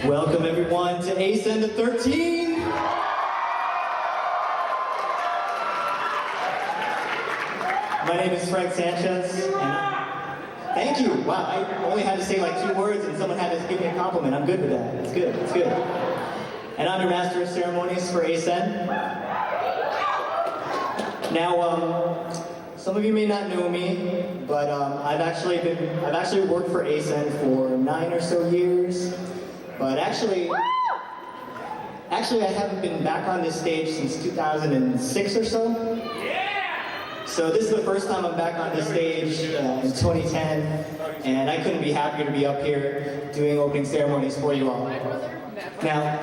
Welcome everyone to Ascend to 13. My name is Frank Sanchez, and thank you. Wow, I only had to say like 2 words and someone had to give me a compliment. I'm good with that. It's good, it's good. And I'm your Master of Ceremonies for Ascend. Now, some of you may not know me, but I've actually worked for Ascend for 9 or so years. But actually, I haven't been back on this stage since 2006 or so. Yeah! So this is the first time I'm back on this stage in 2010, and I couldn't be happier to be up here doing opening ceremonies for you all. Now,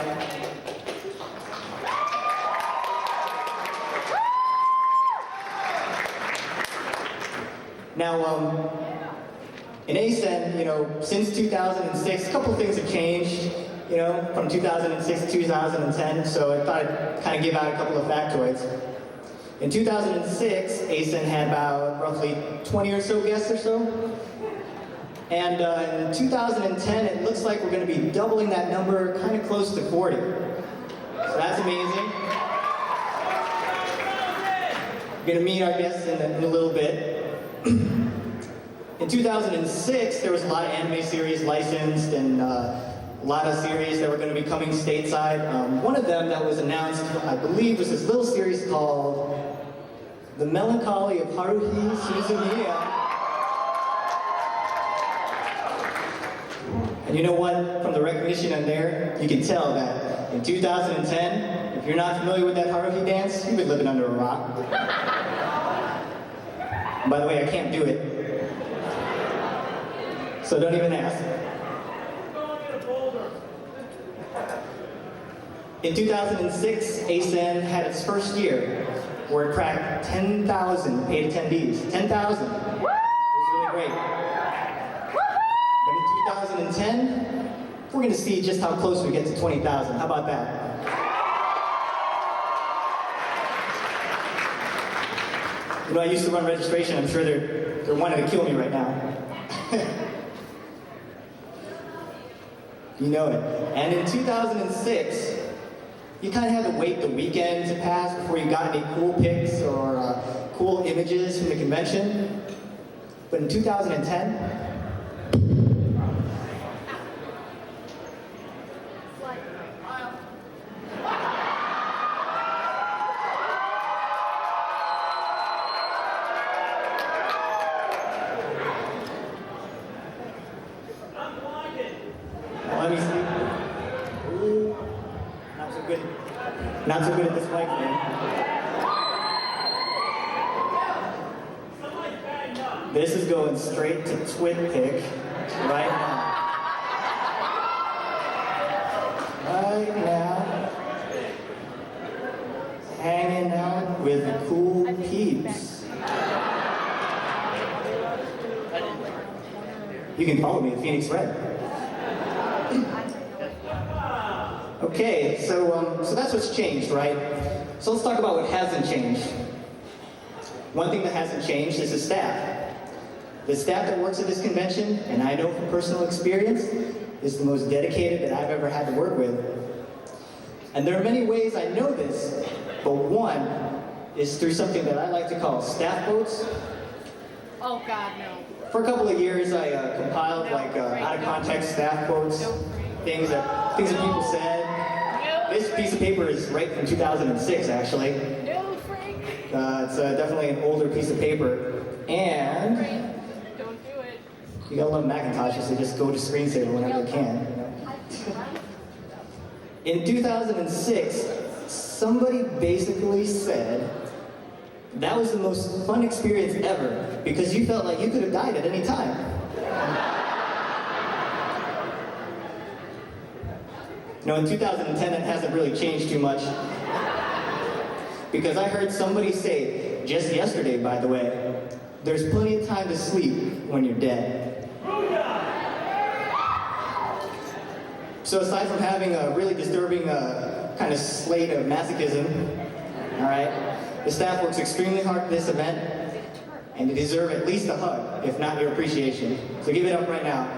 in Ascend, since 2006, a couple things have changed, from 2006 to 2010, so I thought I'd kind of give out a couple of factoids. In 2006, Ascend had about roughly 20 or so guests or so. And in 2010, it looks like we're going to be doubling that number, kind of close to 40. So that's amazing. We're going to meet our guests in a little bit. In 2006, there was a lot of anime series licensed and a lot of series that were going to be coming stateside. One of them that was announced, I believe, was this little series called The Melancholy of Haruhi Suzumiya. And you know what? From the recognition in there, you can tell that in 2010, if you're not familiar with that Haruhi dance, you've been living under a rock. By the way, I can't do it. So don't even ask. In 2006, Ascend had its first year where it cracked 10,000 paid attendees. 10,000. It was really great. But in 2010, we're going to see just how close we get to 20,000. How about that? I used to run registration. I'm sure they're wanting to kill me right now. You know it. And in 2006, you kind of had to wait the weekend to pass before you got any cool pics or cool images from the convention. But in 2010, let me see. Ooh, not so good. Not so good at this microphone. This is going straight to twit pic right now. Right now, hanging out with the cool peeps. You can follow me at Phoenix Red. Okay, so that's what's changed, right? So let's talk about what hasn't changed. One thing that hasn't changed is the staff. The staff that works at this convention, and I know from personal experience, is the most dedicated that I've ever had to work with. And there are many ways I know this, but one is through something that I like to call staff quotes. Oh God, no. For a couple of years, I compiled out of context staff quotes, things that people said. This piece of paper is right from 2006, actually. No, Frank. It's definitely an older piece of paper, and Don't do it. you gotta love Macintoshes, so just go to screensaver whenever you can. In 2006, somebody basically said that was the most fun experience ever because you felt like you could have died at any time. In 2010, it hasn't really changed too much. Because I heard somebody say, just yesterday, by the way, there's plenty of time to sleep when you're dead. So aside from having a really disturbing kind of slate of masochism, all right, the staff works extremely hard for this event, and they deserve at least a hug, if not your appreciation. So give it up right now.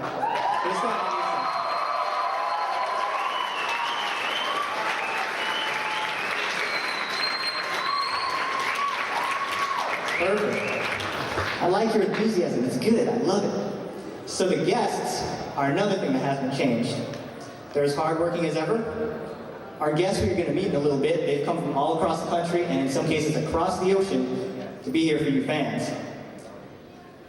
Perfect. I like your enthusiasm. It's good. I love it. So the guests are another thing that hasn't changed. They're as hardworking as ever. Our guests who you're going to meet in a little bit, they've come from all across the country and in some cases across the ocean to be here for you fans.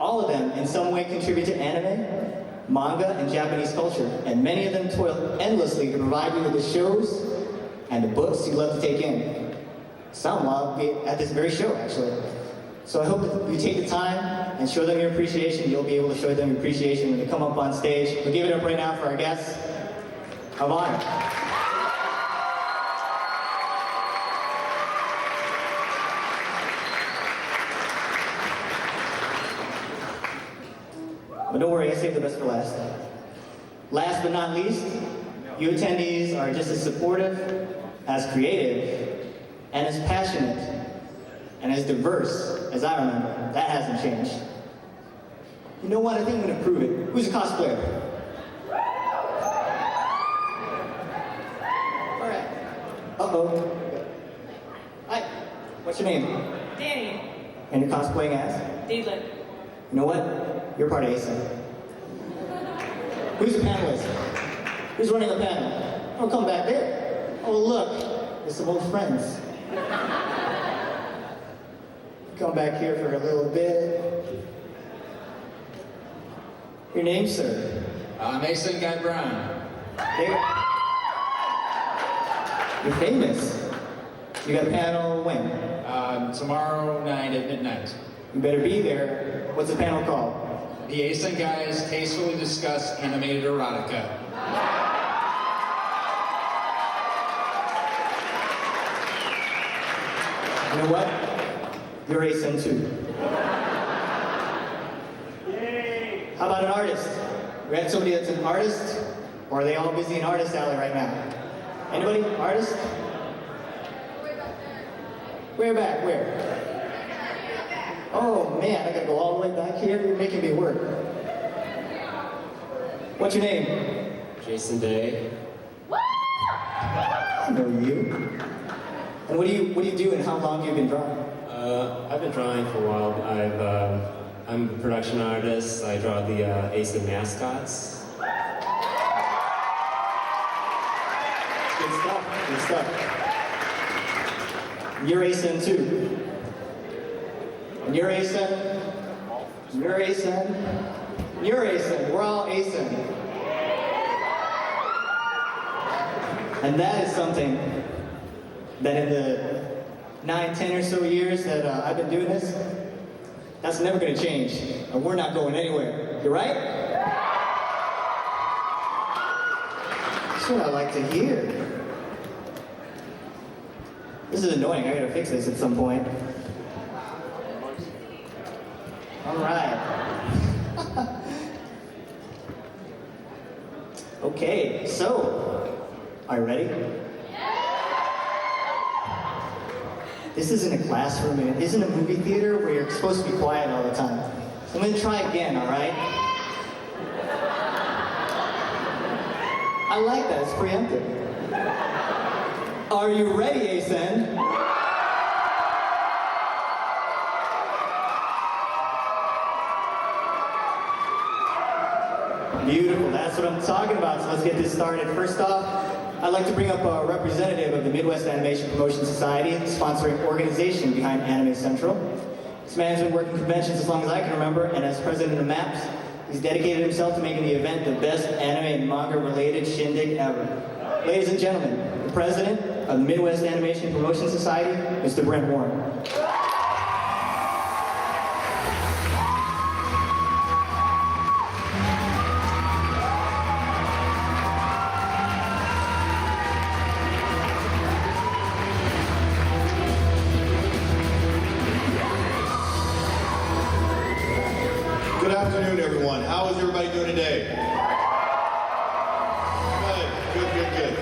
All of them in some way contribute to anime, manga, and Japanese culture, and many of them toil endlessly to provide you with the shows and the books you love to take in. Some will be at this very show, actually. So I hope that you take the time and show them your appreciation. You'll be able to show them your appreciation when they come up on stage. We'll give it up right now for our guests of honor. But don't worry, I saved the best for last. Last but not least, you attendees are just as supportive, as creative, and as passionate, and as diverse as I remember. That hasn't changed. You know what? I think I'm going to prove it. Who's a cosplayer? All right. Uh-oh. Hi. What's your name? Danny. And you're cosplaying as? Deedlit. You know what? You're part of ASA. Who's the panelist? Who's running the panel? Oh, come back there. Oh, look. There's some old friends. Come back here for a little bit. Your name, sir? Mason Guy Brown. There. You're famous. You got a panel when? Tomorrow night at midnight. You better be there. What's the panel called? The Ace Guys tastefully discuss animated erotica. You know what? You're ASN too. How about an artist? We had somebody that's an artist, or are they all busy in Artist Alley right now? Anybody? Artist? Where back? Where? Oh man, I gotta go all the way back here. You're making me work. What's your name? Jason Day. I know you. And what do you do and how long have you been drawing? I've been drawing for a while. I'm a production artist. I draw the ASIN mascots. Good stuff. Good stuff. You're ASIN too. And you're ASIN. You're ASIN. You're ASIN. We're all ASIN. And that is something that in the 9, 10 or so years that I've been doing this, that's never going to change. And we're not going anywhere. You right? That's what I like to hear. This is annoying. I got to fix this at some point. All right. Okay, so, are you ready? This isn't a classroom, and it isn't a movie theater where you're supposed to be quiet all the time. So I'm gonna try again, all right? I like that, it's preemptive. Are you ready, ASN? what I'm talking about, so let's get this started. First off, I'd like to bring up a representative of the Midwest Animation Promotion Society, the sponsoring organization behind Anime Central. This man's been working conventions as long as I can remember, and as president of MAPS, he's dedicated himself to making the event the best anime and manga-related shindig ever. Ladies and gentlemen, the president of the Midwest Animation Promotion Society, Mr. Brent Warren. Good afternoon, everyone. How is everybody doing today? Good.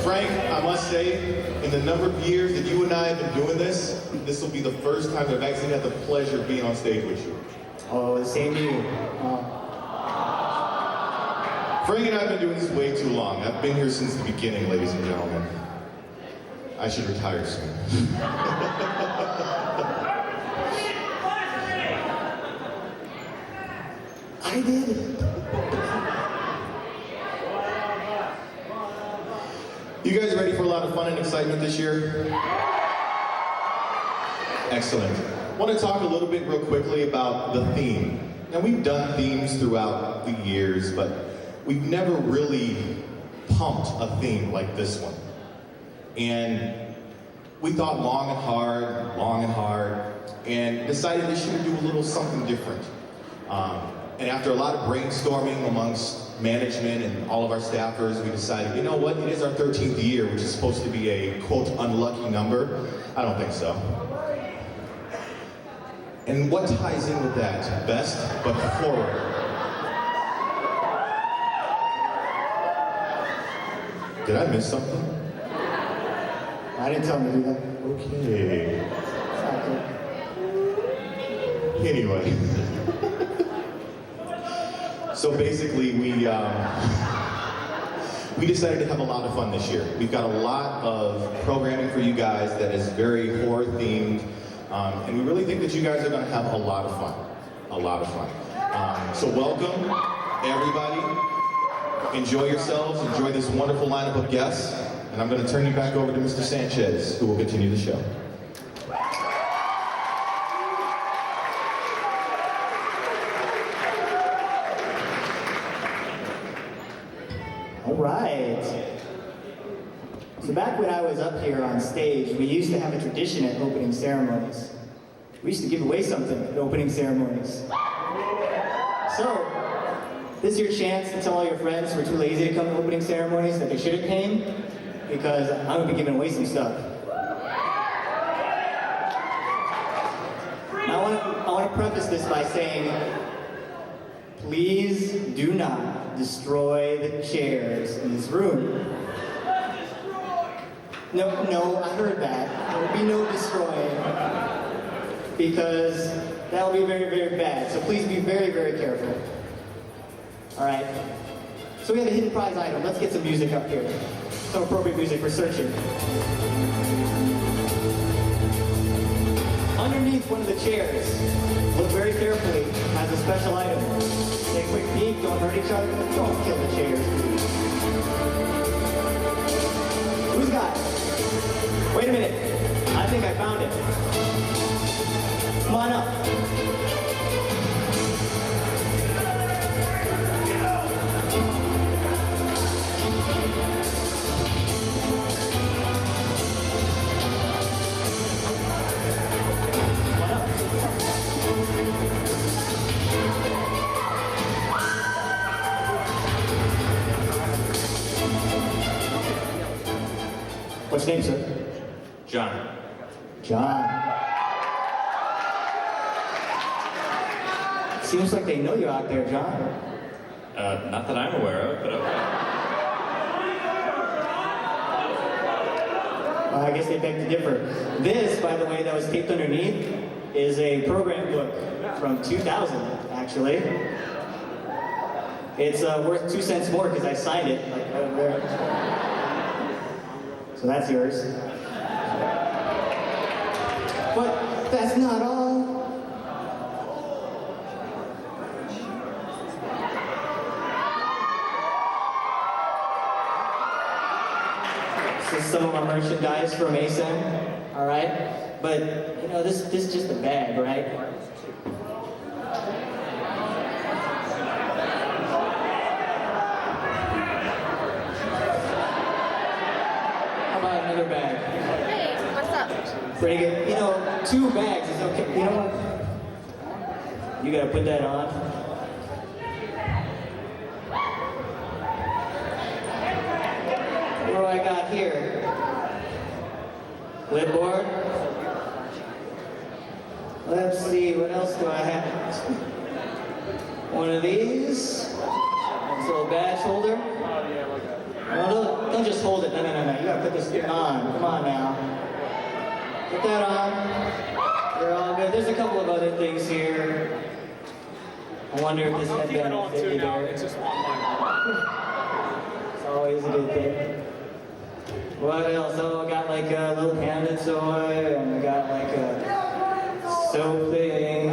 Frank, I must say, in the number of years that you and I have been doing this will be the first time I've actually had the pleasure of being on stage with you. Oh, the same to you. Frank and I have been doing this way too long. I've been here since the beginning, ladies and gentlemen. I should retire soon. I did it. You guys ready for a lot of fun and excitement this year? Excellent. I want to talk a little bit real quickly about the theme. Now, we've done themes throughout the years, but we've never really pumped a theme like this one. And we thought long and hard, and decided this year to do a little something different. And after a lot of brainstorming amongst management and all of our staffers, we decided, you know what, it is our 13th year, which is supposed to be a, quote, unlucky number. I don't think so. And what ties in with that? Best, but horror. Did I miss something? I didn't tell him to do that. Okay. Anyway. So basically, we decided to have a lot of fun this year. We've got a lot of programming for you guys that is very horror themed, and we really think that you guys are going to have a lot of fun. So welcome, everybody. Enjoy yourselves. Enjoy this wonderful lineup of guests. And I'm going to turn you back over to Mr. Sanchez, who will continue the show. All right. So back when I was up here on stage, we used to have a tradition at opening ceremonies. We used to give away something at opening ceremonies. So, this is your chance to tell all your friends who are too lazy to come to opening ceremonies that they should have came, because I'm going to be giving away some stuff. Now I want to preface this by saying, please do not destroy the chairs in this room. No, I heard that. There will be no destroying, because that will be very, very bad. So please be very, very careful. All right. So we have a hidden prize item. Let's get some music up here. Some appropriate music for searching. Underneath one of the chairs, look very carefully, has a special item. Take a quick peek, don't hurt each other, don't kill the chairs. Who's got it? Wait a minute, I think I found it. Come on up. What's your name, sir? John. John. Seems like they know you out there, John. Not that I'm aware of, but okay. I guess they beg to differ. This, by the way, that was taped underneath, is a program book from 2000, actually. It's worth 2 cents more because I signed it, like over there. So that's yours. But that's not all. merchandise from ASEN, all right? But, you know, this is just a bag, right? How about another bag? Hey, what's up? Pretty good. You know, 2 bags is okay. You know what? You gotta put that on. What do I got here? Clipboard. Let's see, what else do I have? One of these. This little badge holder. No, don't just hold it. No. You gotta put this thing on. Come on now. Put that on. You're all good. There's a couple of other things here. I wonder if this headband will fit you there. It's just one line. It's always a good thing. What else? Oh, I got like a little panda toy, and I got like a soap thing.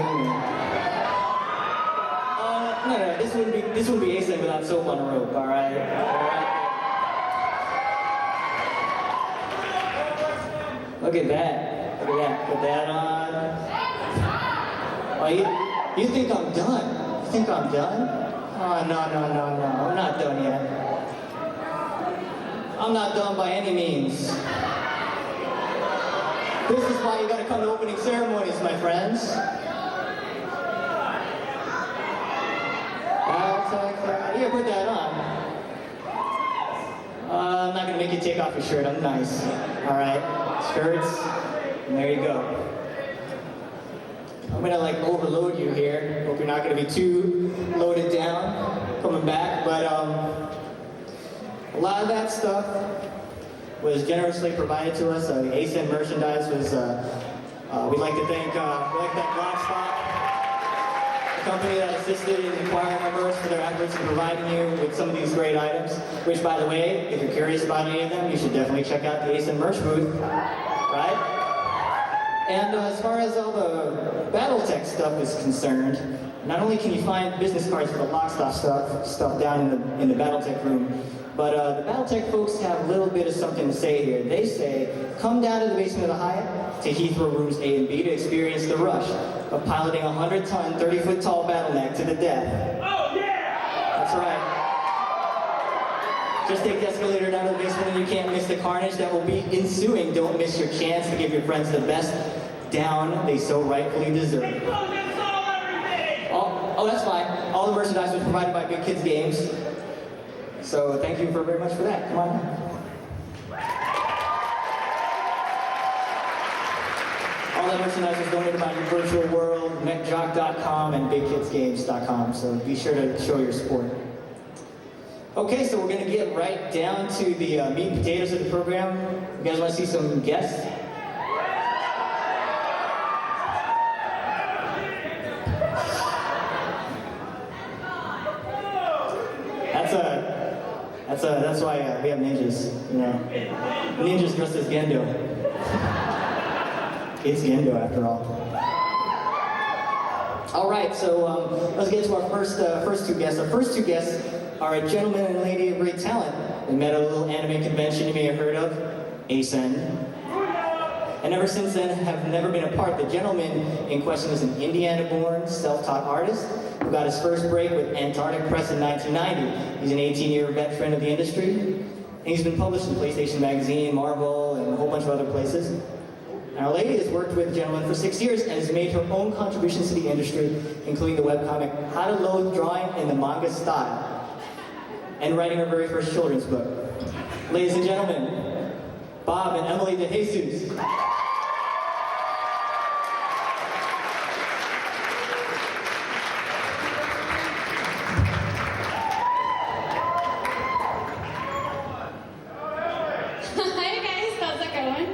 No, this wouldn't be ASEN without soap on a rope, all right? Look at that. Put that on. Oh, you think I'm done? You think I'm done? Oh, no. I'm not done yet. I'm not done by any means. This is why you gotta come to opening ceremonies, my friends. Yeah, put that on. I'm not gonna make you take off your shirt. I'm nice. All right, shirts. And there you go. I'm gonna like overload you here. Hope you're not gonna be too loaded down coming back. But a lot of that stuff was generously provided to us. The ASEN merchandise was. We'd like to thank Blackstock, the company that assisted in acquiring members for their efforts in providing you with some of these great items. Which, by the way, if you're curious about any of them, you should definitely check out the ASEN merch booth. Right? And as far as all the BattleTech stuff is concerned, not only can you find business cards for the Lockstock stuff down in the BattleTech room, but the BattleTech folks have a little bit of something to say here. They say, come down to the basement of the Hyatt to Heathrow rooms A and B to experience the rush of piloting a 100-ton, 30-foot tall battleneck to the death. Oh yeah! That's right. Just take the escalator down to the basement and you can't miss the carnage that will be ensuing. Don't miss your chance to give your friends the best down they so rightfully deserve. Oh, that's fine. All the merchandise was provided by Big Kids Games. So thank you very much for that. Come on. All that merchandise was donated by Virtual World, MechJock.com, and BigKidsGames.com. So be sure to show your support. Okay, so we're going to get right down to the meat and potatoes of the program. You guys want to see some guests? That's why we have ninjas, you know. Ninjas dressed as Gendo. It's Gendo after all. All right, so let's get to our first 2 guests. Our first 2 guests are a gentleman and lady of great talent. They met at a little anime convention you may have heard of, ASEN. And ever since then have never been apart. The gentleman in question is an Indiana-born, self-taught artist who got his first break with Antarctic Press in 1990. He's an 18-year veteran of the industry, and he's been published in PlayStation Magazine, Marvel, and a whole bunch of other places. And our lady has worked with the gentleman for 6 years and has made her own contributions to the industry, including the webcomic How to Load Drawing in the Manga Style, and writing her very first children's book. Ladies and gentlemen, Bob and Emily DeJesus. Hi guys, how's it going?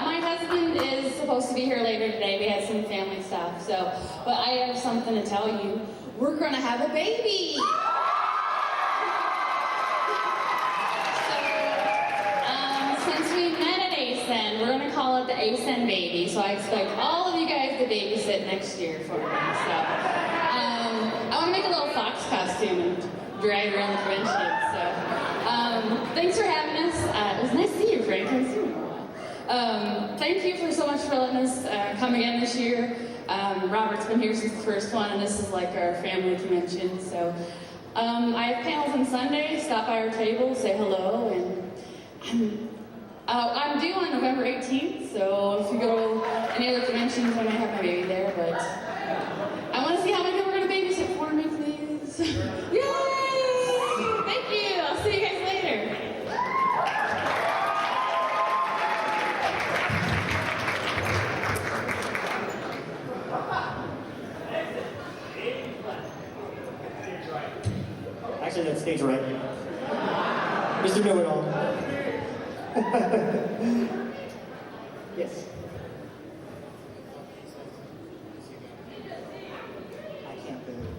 My husband is supposed to be here later today. We had some family stuff, but I have something to tell you. We're gonna have a baby. Since we met at ASEN, we're gonna call it the ASEN baby. So I expect all of you guys to babysit next year for me. So I want to make a little fox costume and drag around the convention. So thanks for having us. It was nice to see you, Frank. I haven't seen you in a while. Thank you for so much for letting us come again this year. Robert's been here since the first one, and this is like our family convention. So I have panels on Sunday. Stop by our table, say hello, and I'm due on November 18th. So if you go to any other conventions, I might have my baby there. But I want to see how many people are going to babysit for me, please. Yay! Thank you. I'll see you guys later. Actually, that's stage right. Mr. Know-It-All. Yes. I can't believe it.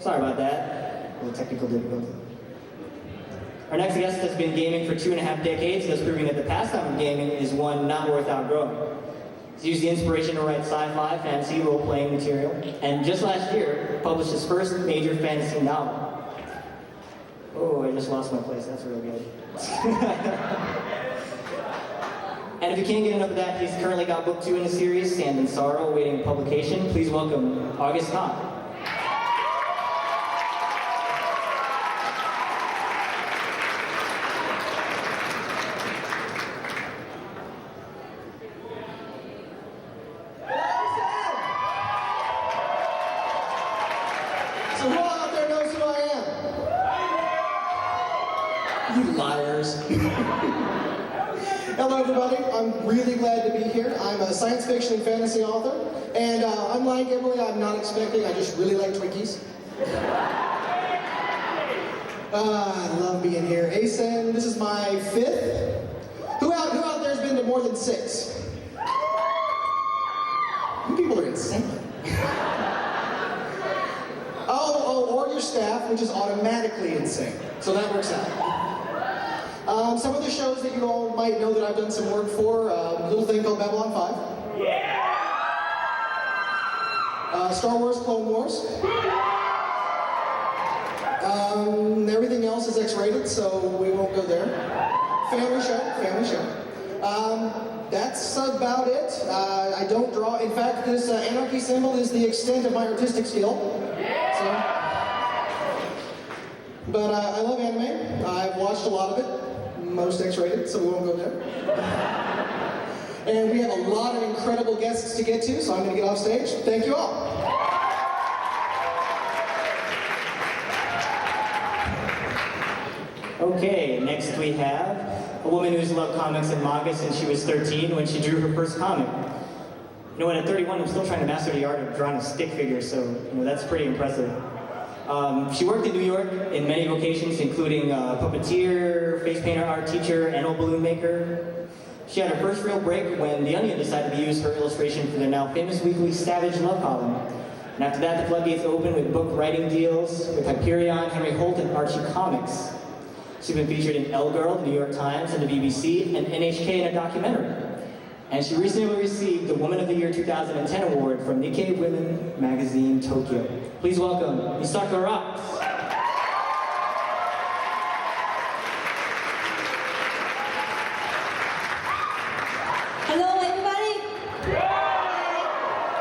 Sorry about that. A little technical difficulty. Our next guest has been gaming for 2.5 decades, thus proving that the pastime of gaming is one not worth outgrowing. He's used the inspiration to write sci-fi, fantasy, role-playing material, and just last year, published his first major fantasy novel. Oh, I just lost my place. That's real good. And if you can't get enough of that, he's currently got book 2 in the series, Sand and Sorrow, awaiting publication. Please welcome August Hahn. So who out there knows who I am? You liars. Hello everybody, I'm really glad to be here. I'm a science fiction and fantasy author, and unlike Emily, I'm not expecting, I just really like Twinkies. I love being here. ASEN, this is my 5th. Who out there's been to more than 6? You people are insane. Or your staff, which is automatically insane. So that works out. Some of the shows that you all might know that I've done some work for, a little thing called Babylon 5. Yeah! Star Wars, Clone Wars. Everything else is X-rated, so we won't go there. Family show. That's about it. I don't draw. In fact, this anarchy symbol is the extent of my artistic skill. So. But I love anime. I've watched a lot of it. Most X-rated, so we won't go there. And we have a lot of incredible guests to get to, so I'm going to get off stage. Thank you all. Okay, next we have a woman who's loved comics and manga since she was 13 when she drew her first comic. You know what, at 31 I'm still trying to master the art of drawing a stick figure, so that's pretty impressive. She worked in New York in many vocations, including puppeteer, face painter, art teacher, animal balloon maker. She had her first real break when The Onion decided to use her illustration for their now famous weekly Savage Love column. And after that, the floodgates opened with book writing deals with Hyperion, Henry Holt, and Archie Comics. She's been featured in Elle Girl, the New York Times, and the BBC, and NHK in a documentary. And she recently received the Woman of the Year 2010 award from Nikkei Women Magazine Tokyo. Please welcome Misako Rocks. Hello, everybody.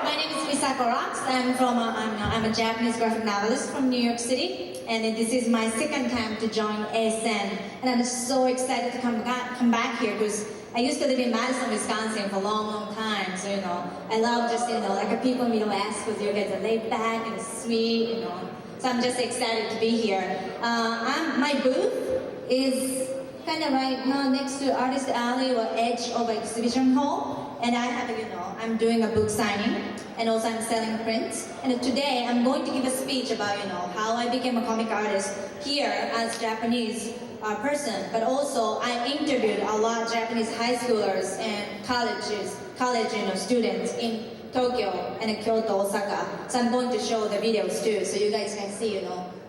My name is Misako Rocks. I'm a Japanese graphic novelist from New York City, and this is my second time to join ASN. And I'm so excited to come back here because I used to live in Madison, Wisconsin for a long time. So I love just like people in Midwest because you guys are laid back and sweet. So I'm just excited to be here. My booth is kind of right now next to Artist Alley or edge of exhibition hall, and I have I'm doing a book signing, and also I'm selling prints. And today I'm going to give a speech about how I became a comic artist here as Japanese person, but also I interviewed a lot of Japanese high schoolers and college students in Tokyo and Kyoto, Osaka. So I'm going to show the videos too, so you guys can see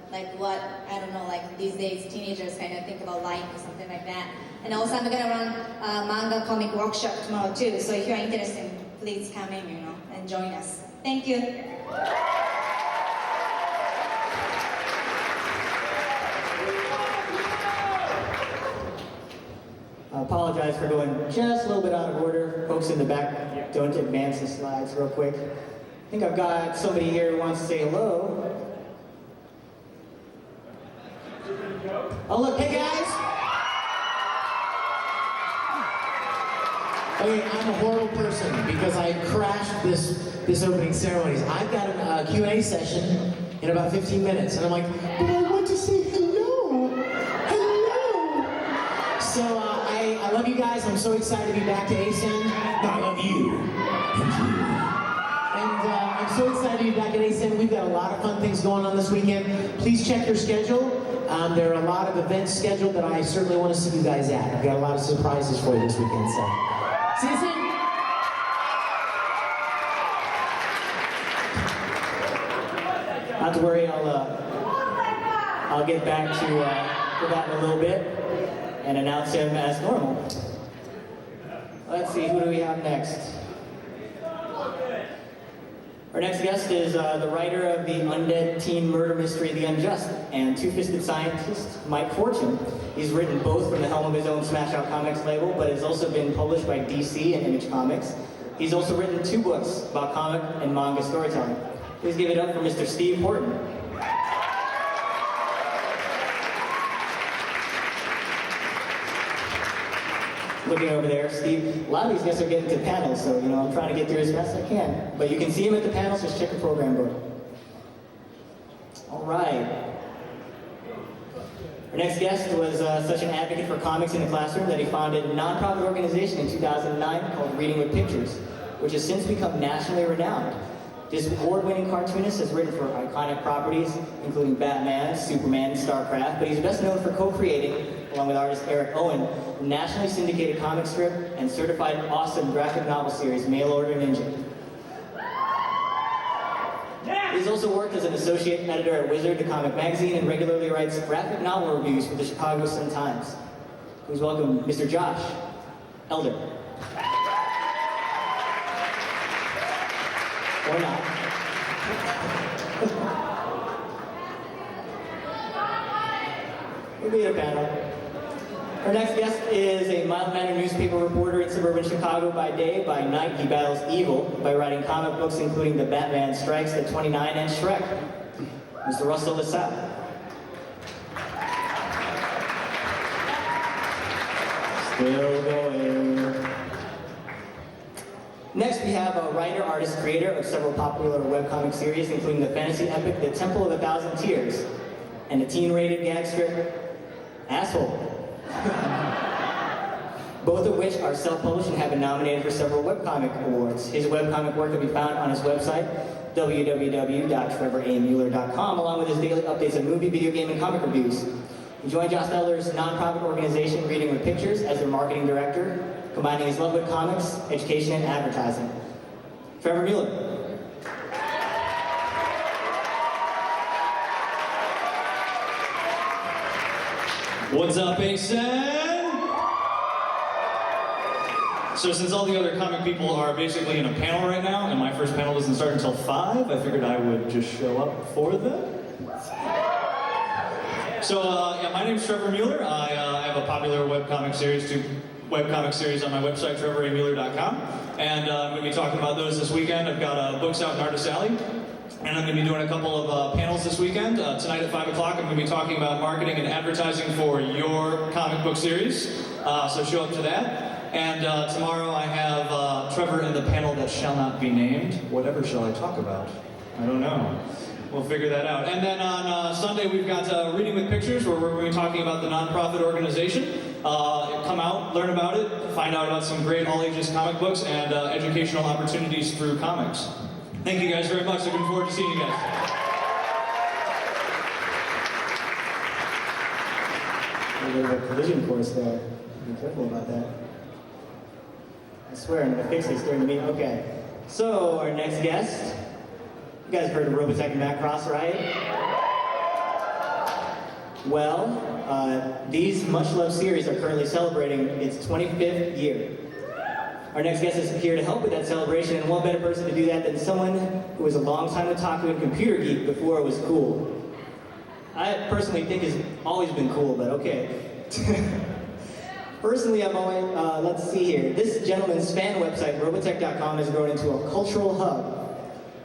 like what, I don't know, like these days teenagers kind of think about life or something like that. And also I'm gonna run a manga comic workshop tomorrow too, so if you're interested in please come in, and join us. Thank you. I apologize for going just a little bit out of order. Folks in the back, don't advance the slides real quick. I think I've got somebody here who wants to say hello. Oh look, hey guys! Okay, I'm a horrible person because I crashed this opening ceremonies. I've got a Q&A session in about 15 minutes, and I'm like, but I want to say hello. Hello. So I love you guys. I'm so excited to be back to ASEN. No, I love you. And I'm so excited to be back at ASEN. We've got a lot of fun things going on this weekend. Please check your schedule. There are a lot of events scheduled that I certainly want to see you guys at. I've got a lot of surprises for you this weekend. So, see you soon. Not to worry, I'll get back to that in a little bit and announce him as normal. Let's see, who do we have next? Our next guest is the writer of the undead teen murder mystery, The Unjust, and two-fisted scientist, Mike Fortune. He's written both from the helm of his own Smash Out Comics label, but has also been published by DC and Image Comics. He's also written 2 books about comic and manga storytelling. Please give it up for Mr. Steve Horton. Looking over there, Steve, a lot of these guests are getting to panels, so I'm trying to get through as fast as I can. But you can see him at the panels, just check the program book. All right. Our next guest was such an advocate for comics in the classroom that he founded a nonprofit organization in 2009 called Reading with Pictures, which has since become nationally renowned. This award-winning cartoonist has written for iconic properties, including Batman, Superman, and StarCraft, but he's best known for co-creating, along with artist Eric Owen, the nationally syndicated comic strip and certified awesome graphic novel series, Mail Order Ninja. He's also worked as an associate editor at Wizard, the comic magazine, and regularly writes graphic novel reviews for the Chicago Sun-Times. Please welcome Mr. Josh Elder. Or not. We'll be at a panel. Our next guest is a mild-mannered newspaper reporter in suburban Chicago by day. By night, he battles evil by writing comic books including The Batman Strikes at 29 and Shrek. Mr. Russell LaSalle. Still going. Next, we have a writer, artist, creator of several popular webcomic series, including the fantasy epic The Temple of a Thousand Tears, and the teen-rated gag strip, Asshole. Both of which are self-published and have been nominated for several webcomic awards. His webcomic work can be found on his website, www.trevoramueller.com, along with his daily updates of movie, video game, and comic reviews. He joined Josh Elder's nonprofit organization, Reading with Pictures, as their marketing director, combining his love with comics, education, and advertising. Trevor Mueller. What's up, ASEN? So since all the other comic people are basically in a panel right now, and my first panel doesn't start until 5, I figured I would just show up for them. So yeah, my name's Trevor Mueller. I have a popular webcomic series on my website, trevoramueller.com. And I'm going to be talking about those this weekend. I've got books out in Artist Alley. And I'm going to be doing a couple of panels this weekend. Tonight at 5 o'clock, I'm going to be talking about marketing and advertising for your comic book series. So show up to that. And tomorrow I have Trevor in the panel that shall not be named. Whatever shall I talk about? I don't know. We'll figure that out. And then on Sunday, we've got Reading with Pictures, where we're going to be talking about the nonprofit organization. Come out, learn about it, find out about some great all-ages comic books and educational opportunities through comics. Thank you guys very much. Looking forward to seeing you guys. A little bit of a collision course there. Be careful about that. I swear I'm going to fix this during the meeting. Okay. So, our next guest. You guys heard of Robotech and Macross, right? Well, these much-loved series are currently celebrating its 25th year. Our next guest is here to help with that celebration, and what better person to do that than someone who was a long-time otaku and computer geek before it was cool. I personally think it's always been cool, but okay. Personally, I've always, let's see here. This gentleman's fan website, Robotech.com, has grown into a cultural hub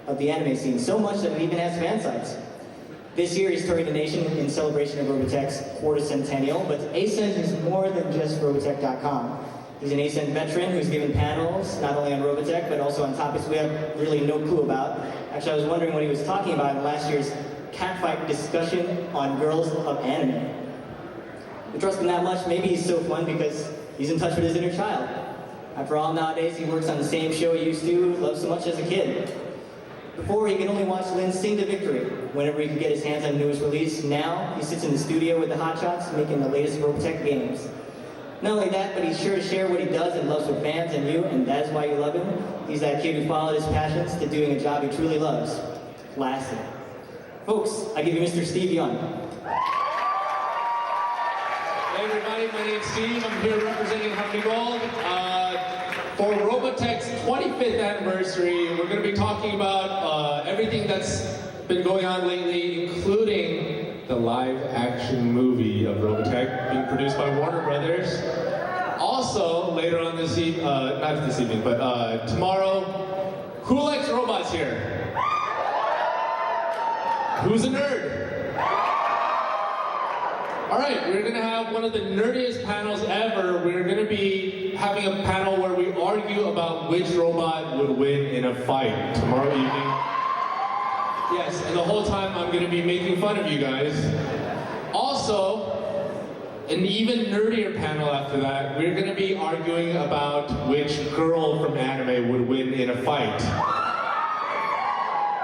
of the anime scene, so much that it even has fan sites. This year, he's touring the nation in celebration of Robotech's quarter centennial, but ASEN is more than just Robotech.com. He's an ASEN veteran who's given panels, not only on Robotech, but also on topics we have really no clue about. Actually, I was wondering what he was talking about in last year's catfight discussion on girls of anime. We trust him that much. Maybe he's so fun because he's in touch with his inner child. After all, nowadays he works on the same show he used to love so much as a kid. Before, he could only watch Lynn sing to victory whenever he could get his hands on the newest release. Now, he sits in the studio with the hotshots making the latest Robotech games. Not only that, but he's sure to share what he does and loves with fans and you, and that is why you love him. He's that kid who followed his passions to doing a job he truly loves. Classic. Folks, I give you Mr. Steve Young. Hey everybody, my name's Steve. I'm here representing Harmony Gold. For Robotech's 25th anniversary, we're going to be talking about everything that's been going on lately, including the live-action movie of Robotech being produced by Warner Brothers. Also, later on this evening, not this evening, but tomorrow, who likes robots here? Who's a nerd? All right, we're gonna have one of the nerdiest panels ever. We're gonna be having a panel where we argue about which robot would win in a fight tomorrow evening. Yes, and the whole time I'm gonna be making fun of you guys. Also, an even nerdier panel after that, we're gonna be arguing about which girl from anime would win in a fight.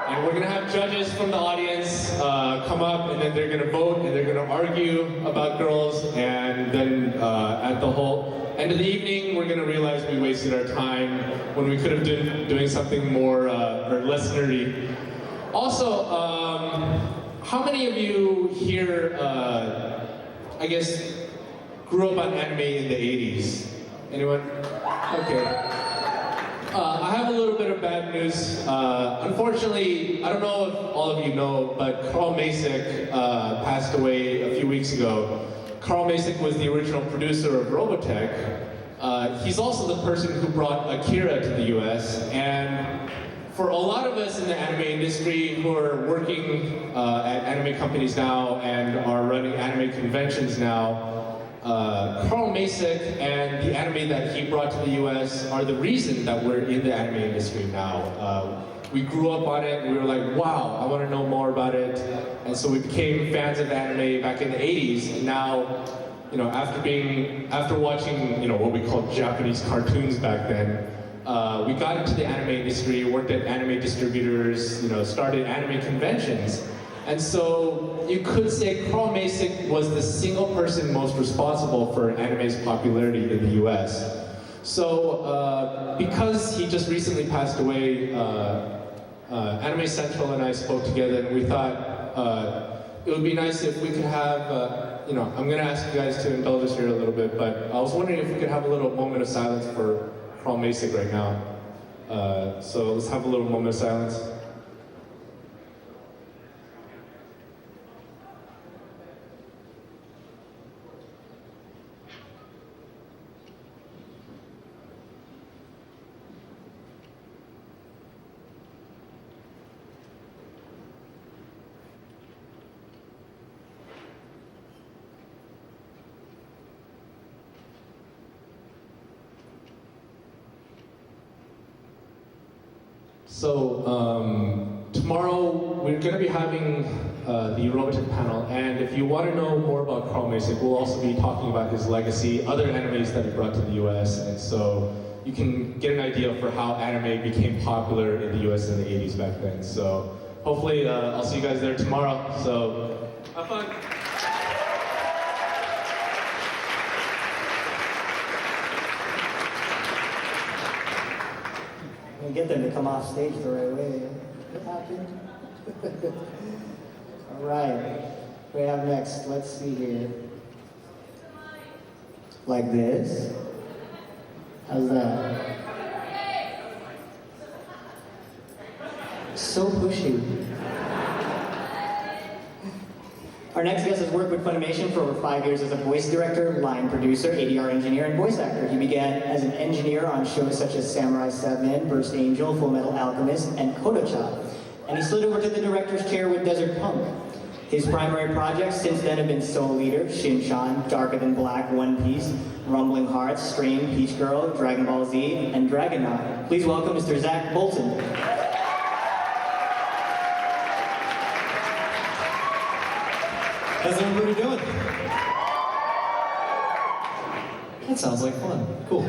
And we're gonna have judges from the audience come up, and then they're gonna vote, and they're gonna argue about girls, and then at the whole end of the evening, we're gonna realize we wasted our time when we could have been doing something more or less nerdy. Also, how many of you here, I guess, grew up on anime in the 80s? Anyone? Okay. I have a little bit of bad news. Unfortunately, I don't know if all of you know, but Carl Macek passed away a few weeks ago. Carl Macek was the original producer of Robotech. He's also the person who brought Akira to the US, and for a lot of us in the anime industry who are working at anime companies now and are running anime conventions now, Carl Macek and the anime that he brought to the US are the reason that we're in the anime industry now. We grew up on it and we were like, wow, I want to know more about it. And so we became fans of anime back in the 80s, and now, you know, after watching, you know, what we called Japanese cartoons back then, we got into the anime industry, worked at anime distributors, you know, started anime conventions. And so you could say Carl Macek was the single person most responsible for anime's popularity in the US. So because he just recently passed away, Anime Central and I spoke together, and we thought it would be nice if we could have, you know, I'm gonna ask you guys to indulge us here a little bit, but I was wondering if we could have a little moment of silence for Carl Macek right now. So let's have a little moment of silence. So tomorrow we're going to be having the Robotech panel, and if you want to know more about Carl Macek, we'll also be talking about his legacy, other animes that he brought to the US, and so you can get an idea for how anime became popular in the US in the 80s back then. So hopefully I'll see you guys there tomorrow, so have fun. Get them to come off stage the right way. What happened? All right. What do we have next? Let's see here. Like this. How's that? So pushy. Our next guest has worked with Funimation for over 5 years as a voice director, line producer, ADR engineer, and voice actor. He began as an engineer on shows such as Samurai 7, Burst Angel, Full Metal Alchemist, and Kodocha. And he slid over to the director's chair with Desert Punk. His primary projects since then have been Soul Eater, Shin-Chan, Darker Than Black, One Piece, Rumbling Hearts, Strain, Peach Girl, Dragon Ball Z, and Dragonaut. Please welcome Mr. Zach Bolton. How's everybody doing? That sounds like fun. Cool.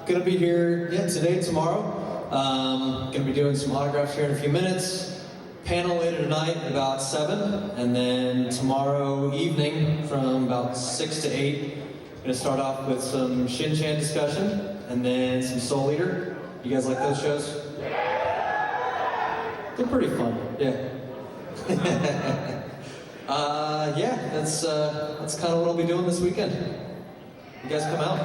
Gonna be here, today, tomorrow. Gonna be doing some autographs here in a few minutes. Panel later tonight about 7, and then tomorrow evening from about 6 to 8. Gonna start off with some Shin-Chan discussion, and then some Soul Eater. You guys like those shows? They're pretty fun, yeah. That's kind of what I'll be doing this weekend. You guys come out.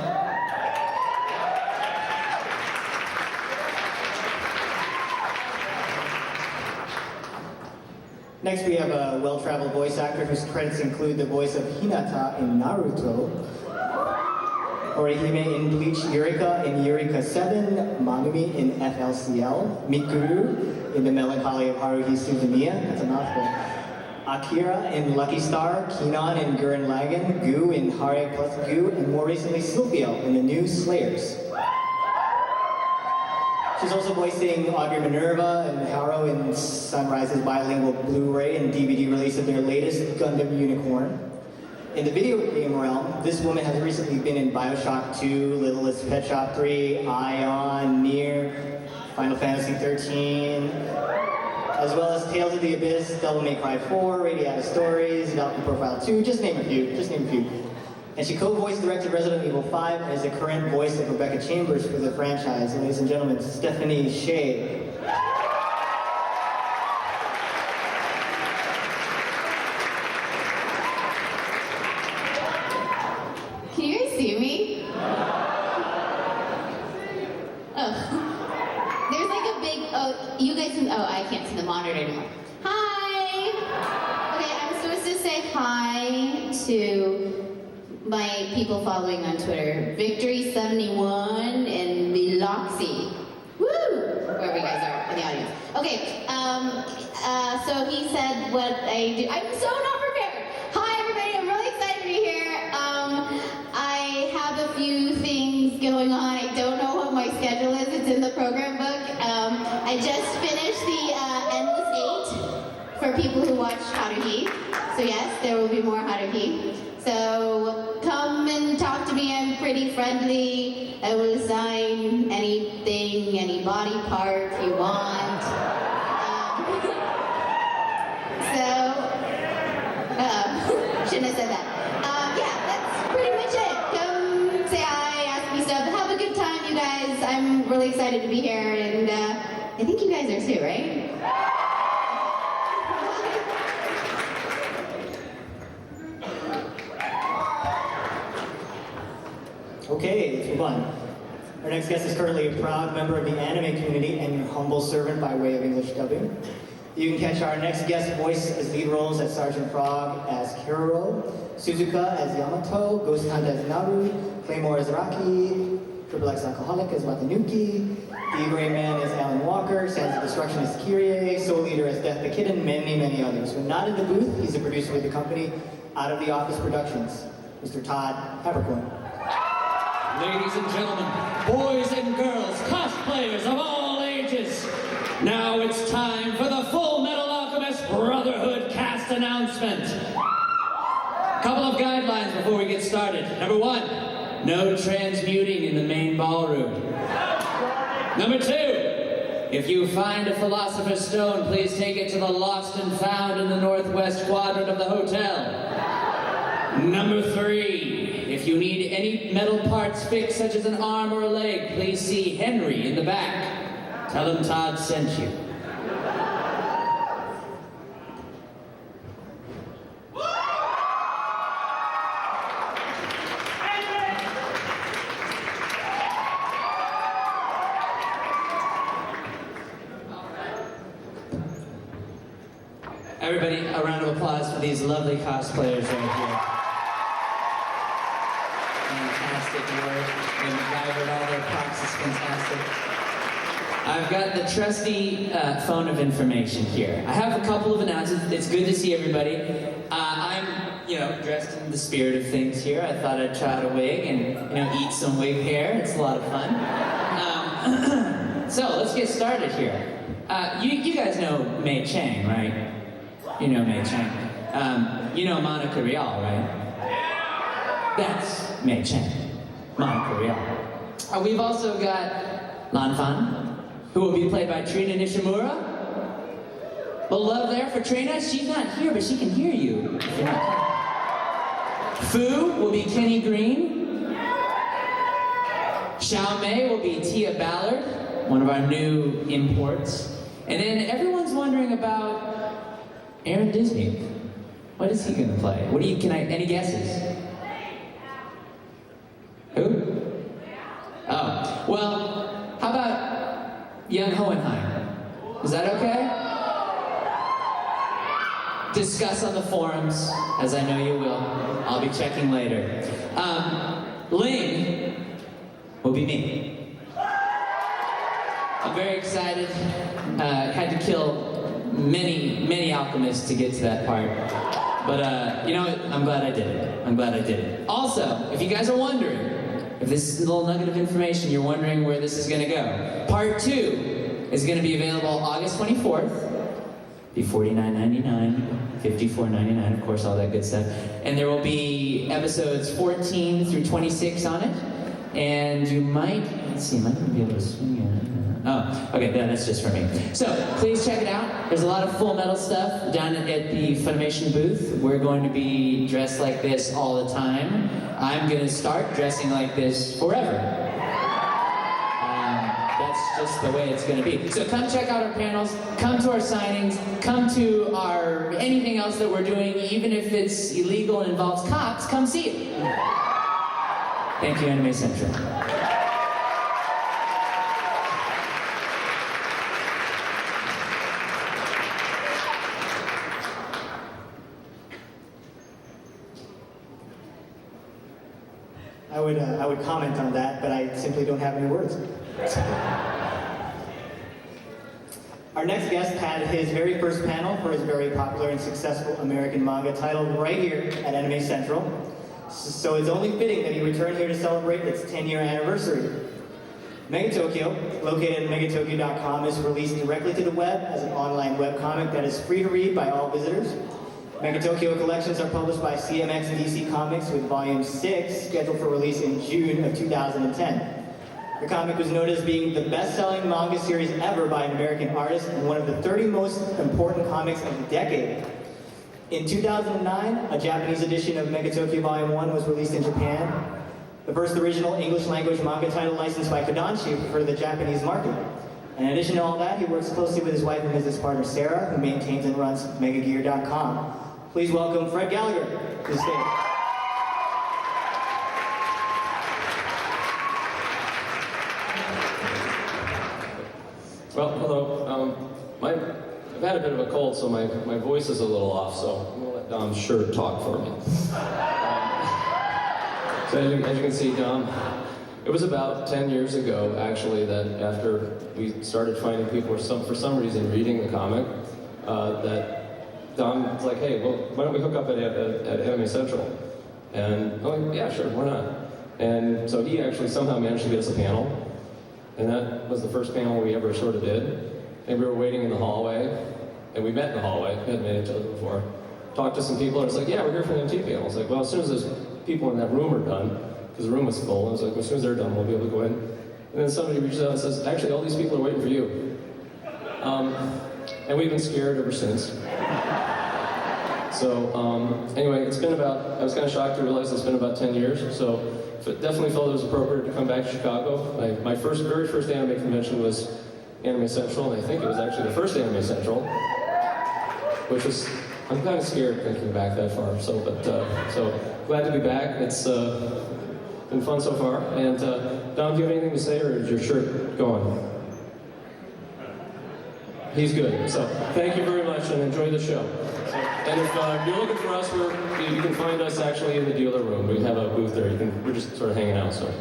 Next, we have a well-traveled voice actor whose credits include the voice of Hinata in Naruto, Orihime in Bleach, Eureka in Eureka 7, Mamimi in FLCL, Mikuru in The Melancholy of Haruhi Suzumiya, that's a mouthful, Akira in Lucky Star, Keenan in Gurren Lagann, Gu in Hare plus Gu, and more recently Silvio in the new Slayers. She's also voicing Audrey Minerva and Haro in Sunrise's bilingual Blu-ray and DVD release of their latest Gundam Unicorn. In the video game realm, this woman has recently been in Bioshock 2, Littlest Pet Shop 3, Ion, Nier, Final Fantasy 13, as well as Tales of the Abyss, Devil May Cry 4, Radiata Stories, Valkyrie Profile 2, just name a few. And she co-voiced directed Resident Evil 5 and is the current voice of Rebecca Chambers for the franchise. Ladies and gentlemen, Stephanie Shea. Can you guys see me? Oh. There's like a big, you guys can, I can't see the monitor anymore. Hi! Okay, I'm supposed to say hi to my people following on Twitter. Victory71 and Biloxi. Woo! Wherever you guys are in the audience. Okay, so he said what I do. I'm so not prepared. Hi everybody, I'm really excited to be here. I have a few things going on. I don't know what my schedule is. It's in the program book. I just finished the Endless 8 for people who watch Haruhi. So yes, there will be more Haruhi. So come and talk to me. I'm pretty friendly. I will sign anything, any body part you want. Shouldn't have said that. That's pretty much it. Come say hi, ask me stuff. Have a good time, you guys. I'm really excited to be here, and I think you guys are too, right? Okay, let's move on. Our next guest is currently a proud member of the anime community and your humble servant by way of English dubbing. You can catch our next guest voice as lead roles as Sergeant Frog as Kiroro, Suzuka as Yamato, Ghost Hunt as Naru, Claymore as Raki, Triple X Alcoholic as Watanuki, The Gray Man as Alan Walker, Sands of Destruction as Kyrie, Soul Leader as Death the Kid, and many, many others. When not in the booth, he's a producer with the company Out of the Office Productions, Mr. Todd Habercorn. Ladies and gentlemen, boys and girls, cosplayers of all ages, now it's time for the Full Metal Alchemist Brotherhood cast announcement. Couple of guidelines before we get started. Number 1, no transmuting in the main ballroom. Number 2, if you find a Philosopher's Stone, please take it to the Lost and Found in the northwest quadrant of the hotel. Number 3, if you need any metal parts fixed, such as an arm or a leg, please see Henry in the back. Tell him Todd sent you. Everybody, a round of applause for these lovely cosplayers right here. Fantastic work. They MacGyvered all their props. It's fantastic. I've got the trusty phone of information here. I have a couple of announcements. It's good to see everybody. I'm, dressed in the spirit of things here. I thought I'd try out a wig and, eat some wig hair. It's a lot of fun. So let's get started here. You guys know Mei Chang, right? You know Mei Chang. You know Monica Rial, right? That's Mei Chang. Monica Rial. We've also got Lan Fan, who will be played by Trina Nishimura. Well, love there for Trina. She's not here, but she can hear you. Fu will be Kenny Green. Xiao Mei will be Tia Ballard, one of our new imports. And then everyone's wondering about Aaron Disney. What is he gonna play? Any guesses? Who? Oh, well, how about young Hohenheim? Is that okay? Discuss on the forums, as I know you will. I'll be checking later. Ling will be me. I'm very excited. Had to kill many alchemists to get to that part. But you know what? I'm glad I did it. Also, if you guys are wondering, if this is a little nugget of information, you're wondering where this is gonna go. Part 2 is gonna be available August 24th. Be $49.99, $54.99, of course, all that good stuff. And there will be episodes 14 through 26 on it. And you might, let's see, am I gonna be able to swing it? Oh, okay, that's just for me. So, please check it out. There's a lot of Full Metal stuff down at the Funimation booth. We're going to be dressed like this all the time. I'm gonna start dressing like this forever. That's just the way it's gonna be. So come check out our panels, come to our signings, come to our anything else that we're doing, even if it's illegal and involves cops, come see it. Thank you, Anime Central. I would comment on that, but I simply don't have any words. Our next guest had his very first panel for his very popular and successful American manga title right here at Anime Central. So it's only fitting that he returned here to celebrate its 10-year anniversary. Mega Tokyo, located at megatokyo.com, is released directly to the web as an online webcomic that is free to read by all visitors. Mega Tokyo collections are published by CMX DC Comics, with Volume 6 scheduled for release in June of 2010. The comic was noted as being the best-selling manga series ever by an American artist and one of the 30 most important comics of the decade. In 2009, a Japanese edition of Mega Tokyo Volume 1 was released in Japan, the first original English-language manga title licensed by Kodansha for the Japanese market. In addition to all that, he works closely with his wife and business partner Sarah, who maintains and runs megagear.com. Please welcome Fred Gallagher to the stage. Well, hello. I've had a bit of a cold, so my voice is a little off, so I'm going to let Dom Schur talk for me. So as you can see, Dom, it was about 10 years ago, actually, that after we started finding people for some reason reading the comic, that Dom was like, hey, well, why don't we hook up at Anime Central? And I'm like, yeah, sure, why not? And so he actually somehow managed to get us a panel. And that was the first panel we ever sort of did. And we were waiting in the hallway, and we met in the hallway, we hadn't met each other before. Talked to some people, and it's like, yeah, we're here for the MT panel. I was like, well, as soon as those people in that room are done, because the room was full, I was like, well, as soon as they're done, we'll be able to go in. And then somebody reaches out and says, actually, all these people are waiting for you. And we've been scared ever since. So, anyway, it's been about, I was kind of shocked to realize it's been about 10 years, so definitely felt it was appropriate to come back to Chicago. My very first anime convention was Anime Central, and I think it was actually the first Anime Central, which was, I'm kind of scared thinking back that far, so glad to be back. It's been fun so far. And Dom, do you have anything to say, or is your shirt going? He's good, so thank you very much. much and enjoy the show. And if you're looking for us, you can find us actually in the dealer room. We have a booth there. We're just sort of hanging out. So.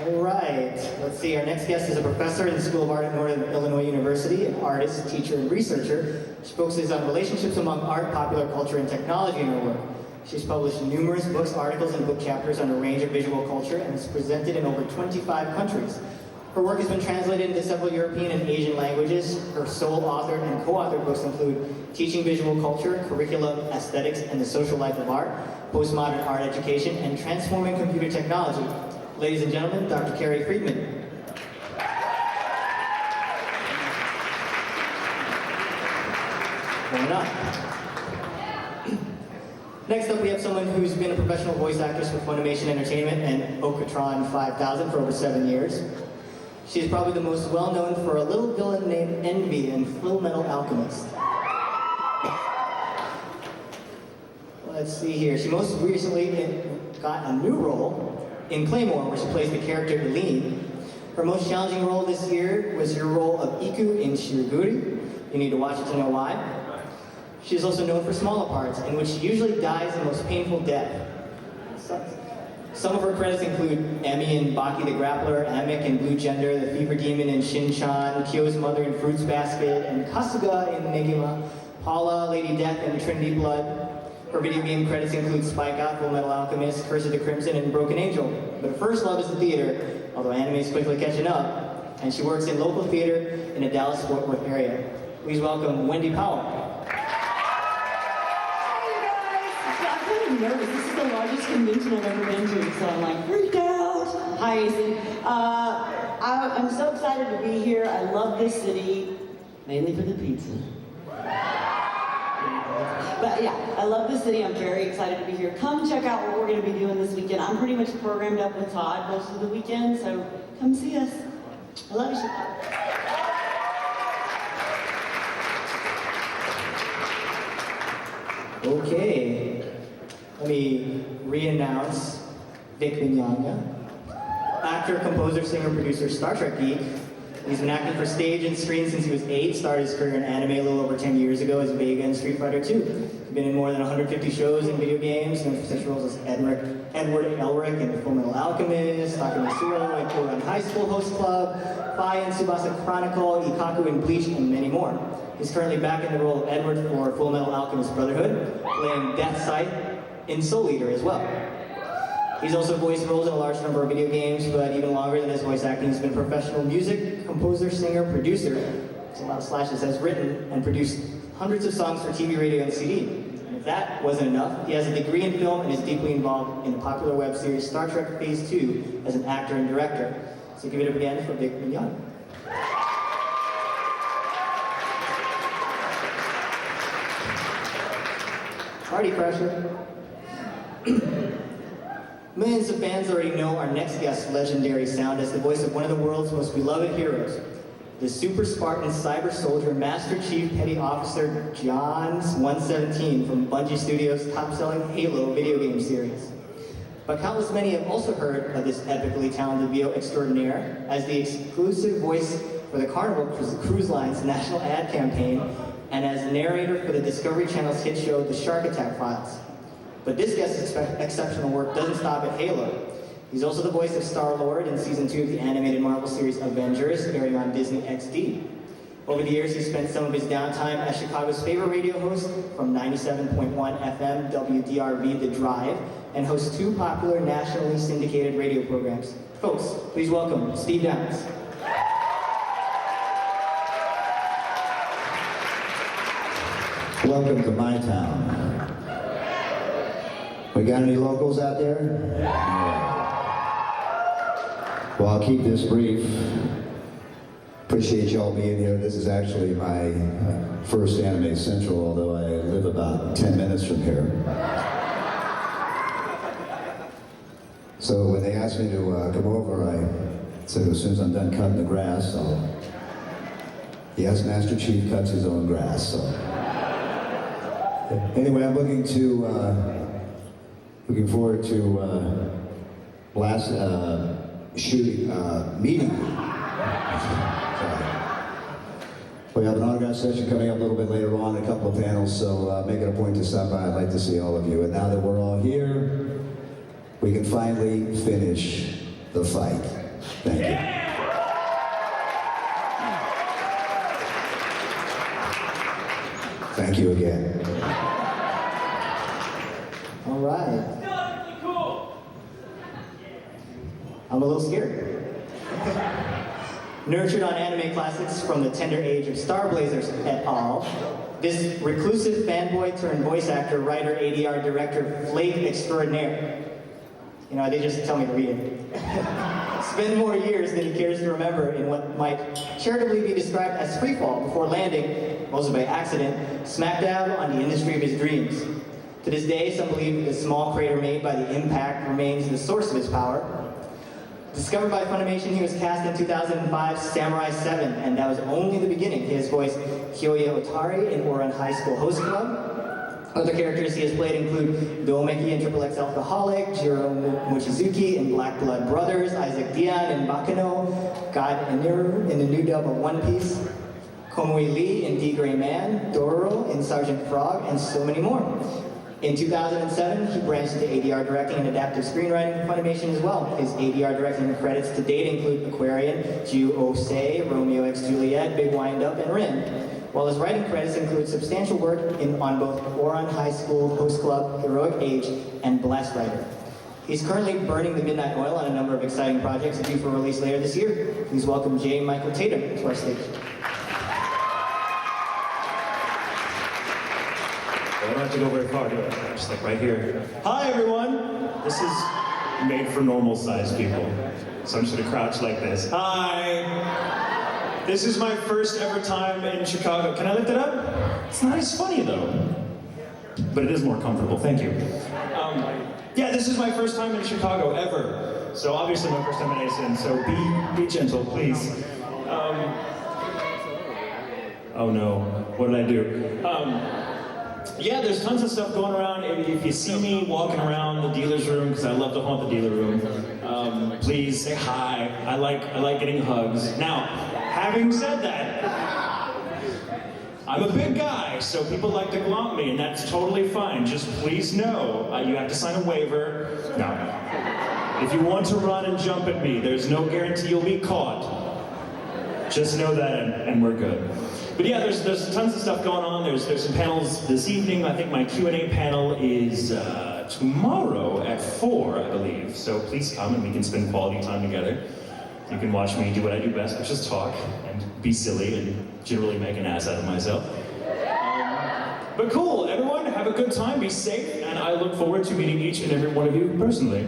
All right, let's see. Our next guest is a professor in the School of Art at Northern Illinois University, an artist, teacher, and researcher. She focuses on relationships among art, popular culture, and technology in her work. She's published numerous books, articles, and book chapters on a range of visual culture and is presented in over 25 countries. Her work has been translated into several European and Asian languages. Her sole authored and co-authored books include Teaching Visual Culture, Curriculum, Aesthetics, and the Social Life of Art, Postmodern Art Education, and Transforming Computer Technology. Ladies and gentlemen, Dr. Carrie Friedman. Coming up. Next up, we have someone who's been a professional voice actress for Funimation Entertainment and Okatron 5000 for over 7 years. She is probably the most well-known for a little villain named Envy in Full Metal Alchemist. Let's see here. She most recently got a new role in Claymore, where she plays the character Eileen. Her most challenging role this year was her role of Iku in Shiroguri. You need to watch it to know why. She is also known for smaller parts, in which she usually dies the most painful death. Some of her credits include Emmy in Baki the Grappler, Amic in Blue Gender, the Fever Demon in Shin-chan, Kyo's mother in Fruits Basket, and Kasuga in Negima, Paula, Lady Death in Trinity Blood. Her video game credits include Spike Out, Full Metal Alchemist, Curse of the Crimson, and Broken Angel. But her first love is the theater, although anime is quickly catching up, and she works in local theater in the Dallas-Fort Worth area. Please welcome Wendy Powell. I'm kind of nervous. This is the largest convention I've ever been to, so I'm like freaked out. Hi, AC. I'm so excited to be here. I love this city, mainly for the pizza. But yeah, I love the city. I'm very excited to be here. Come check out what we're going to be doing this weekend. I'm pretty much programmed up with Todd most of the weekend, so come see us. I love you, Chicago. Okay, let me re-announce Vic Mignogna, actor, composer, singer, producer, Star Trek geek. He's been acting for stage and screen since he was 8, started his career in anime a little over 10 years ago as Vega in Street Fighter II. He's been in more than 150 shows and video games, known for such roles as Edward Elric in Full Metal Alchemist, Takemitsuo in Koran High School Host Club, Fi in Tsubasa Chronicle, Ikaku in Bleach, and many more. He's currently back in the role of Edward for Full Metal Alchemist Brotherhood, playing Death Sight in Soul Eater as well. He's also voiced roles in a large number of video games, but even longer than his voice acting, he's been a professional music, composer, singer, producer. There's a lot of slashes, has written and produced hundreds of songs for TV, radio, and CD. And if that wasn't enough, he has a degree in film and is deeply involved in the popular web series Star Trek Phase 2 as an actor and director. So give it up again for Vic Mignogna. Party crasher. Millions of fans already know our next guest's legendary sound as the voice of one of the world's most beloved heroes, the Super Spartan Cyber Soldier Master Chief Petty Officer Johns 117 from Bungie Studios' top-selling Halo video game series. But countless many have also heard of this epically talented VO extraordinaire as the exclusive voice for the Carnival Cruise Line's national ad campaign and as narrator for the Discovery Channel's hit show The Shark Attack Files. But this guest's exceptional work doesn't stop at Halo. He's also the voice of Star-Lord in Season 2 of the animated Marvel series Avengers, airing on Disney XD. Over the years, he spent some of his downtime as Chicago's favorite radio host from 97.1 FM WDRV The Drive, and hosts 2 popular nationally syndicated radio programs. Folks, please welcome Steve Downs. Welcome to my town. We got any locals out there? Well, I'll keep this brief. Appreciate y'all being here. This is actually my first Anime Central, although I live about 10 minutes from here. So when they asked me to come over, I said as soon as I'm done cutting the grass, yes, Master Chief cuts his own grass. So. Anyway, I'm looking forward to meeting. Sorry. We have an autograph session coming up a little bit later on, a couple of panels, so make it a point to stop by. I'd like to see all of you. And now that we're all here, we can finally finish the fight. Thank you. Thank you again. All right. I'm a little scared. Nurtured on anime classics from the tender age of Star Blazers et al., this reclusive fanboy turned voice actor, writer, ADR, director, flake extraordinaire. You know, they just tell me to read it. Spend more years than he cares to remember in what might charitably be described as freefall before landing, mostly by accident, smack dab on the industry of his dreams. To this day, some believe the small crater made by the impact remains the source of his power. Discovered by Funimation, he was cast in 2005's Samurai 7, and that was only the beginning. He has voiced Kyoya Otari in Ouran High School Host Club. Other characters he has played include Domeki in Triple X Alcoholic, Jiro Mochizuki in Black Blood Brothers, Isaac Dian in Bakano, God Eniru in the new dub of One Piece, Komui Lee in D. Gray Man, Dororo in Sergeant Frog, and so many more. In 2007, he branched into ADR directing and adaptive screenwriting for Funimation as well. His ADR directing credits to date include Aquarian, Ju Osei, Romeo x Juliet, Big Wind Up, and Rin. While his writing credits include substantial work on both Ouran High School, Host Club, Heroic Age, and Blast Writer. He's currently burning the midnight oil on a number of exciting projects due for release later this year. Please welcome J. Michael Tatum to our stage. I don't have to go very far, do I? Just like right here. Hi, everyone. This is made for normal-sized people. So I'm just gonna crouch like this. Hi. This is my first ever time in Chicago. Can I lift it up? It's not as funny though, but it is more comfortable. Thank you. Yeah, this is my first time in Chicago ever. So obviously my first time in ASIN. So be gentle, please. Oh no, what did I do? Yeah, there's tons of stuff going around. If you see me walking around the dealer's room, because I love to haunt the dealer room, please say hi. I like getting hugs. Now, having said that, I'm a big guy, so people like to glomp me, and that's totally fine. Just please know, you have to sign a waiver. No. If you want to run and jump at me, there's no guarantee you'll be caught. Just know that, and we're good. But yeah, there's tons of stuff going on. There's some panels this evening. I think my Q&A panel is tomorrow at 4, I believe. So please come and we can spend quality time together. You can watch me do what I do best, which is talk and be silly and generally make an ass out of myself. But cool, everyone, have a good time, be safe, and I look forward to meeting each and every one of you personally.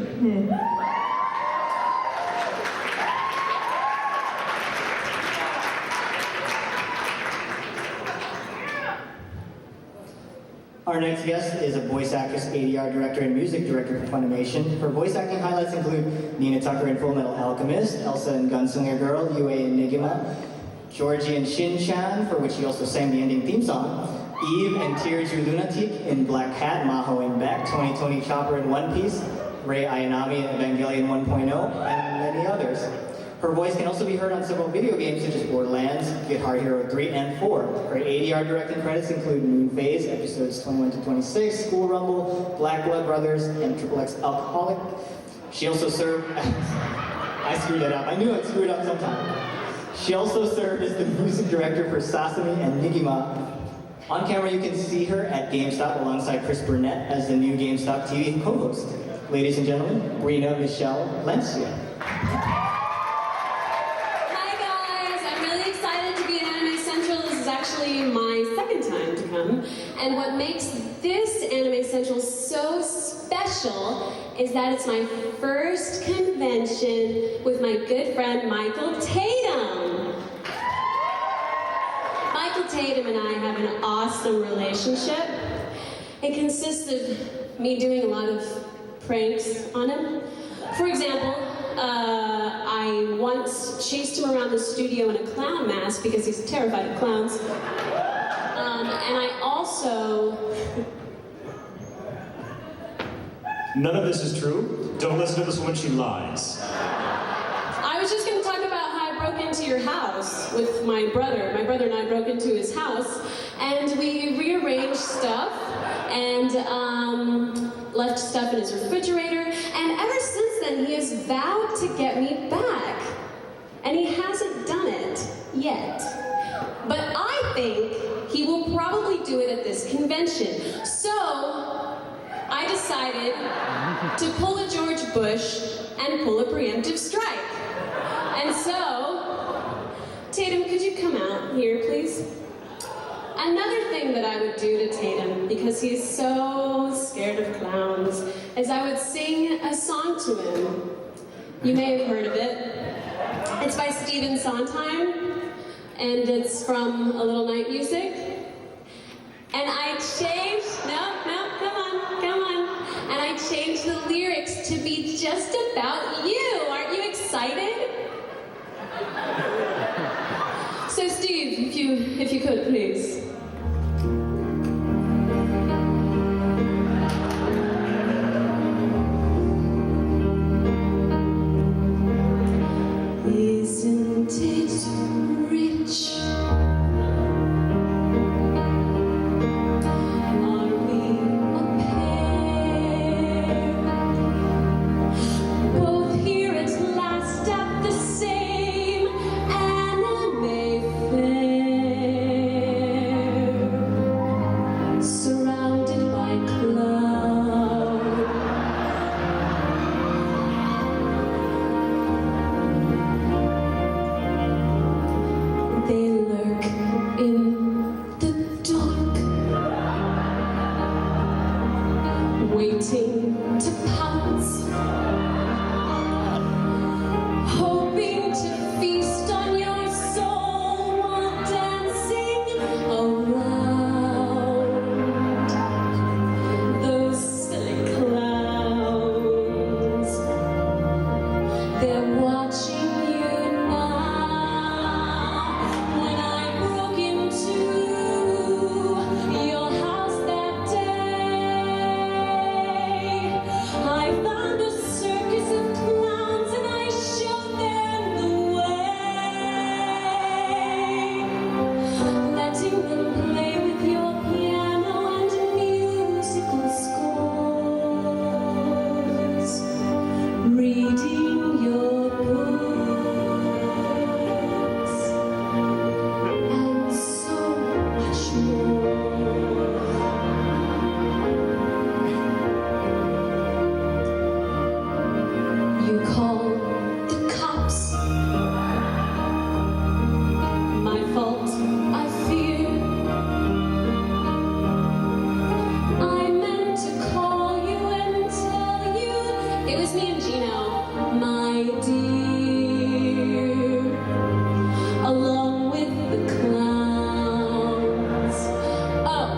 Our next guest is a voice actress, ADR director, and music director for Funimation. Her voice acting highlights include Nina Tucker in Full Metal Alchemist, Elsa in Gunslinger Girl, Yue in Nigma, Georgie in Shin-Chan, for which she also sang the ending theme song, Eve and Tearju Lunatic in Black Cat, Maho in Beck, Tony Chopper in One Piece, Rei Ayanami in Evangelion 1.0, and many others. Her voice can also be heard on several video games such as Borderlands, Guitar Hero 3, and 4. Her ADR directing credits include Moon Phase, episodes 21 to 26, School Rumble, Black Blood Brothers, and Triple X Alcoholic. She also served I screwed that up. I knew I'd screw it up sometime. She also served as the music director for Sasami and Nigima. On camera, you can see her at GameStop alongside Chris Burnett as the new GameStop TV co-host. Ladies and gentlemen, Rena Michelle Lencia. Actually my second time to come, and what makes this Anime Central so special is that it's my first convention with my good friend Michael Tatum. Michael Tatum and I have an awesome relationship. It consists of me doing a lot of pranks on him. For example, I once chased him around the studio in a clown mask because he's terrified of clowns. And I also None of this is true. Don't listen to this woman, she lies. I was just going to talk about how I broke into your house with my brother. My brother and I broke into his house, and we rearranged stuff and left stuff in his refrigerator. And ever since then, he has vowed to get me back. And he hasn't done it yet. But I think he will probably do it at this convention. So I decided to pull a George Bush and pull a preemptive strike. And so, Tatum, could you come out here, please? Another thing that I would do to Tatum, because he's so scared of clowns, is I would sing a song to him. You may have heard of it. It's by Stephen Sondheim, and it's from A Little Night Music. And I changed, come on. And I changed the lyrics to be just about you. Aren't you excited? So Steve, if you could, please. Isn't it rich? Are we a pair? Both here at last at the same anime fair, surrounded by clouds. They lurk in the dark, waiting to pounce, hoping to feast on your soul while dancing around those silly clowns. They're watching you now. When I broke into your house that day, I found a circus of clowns and I showed them the way, letting them play with your piano and musical scores, reading your books, and so much more. You call the cops. My fault, I fear. I meant to call you and tell you it was me and Gino, my dear, along with the clowns. Oh,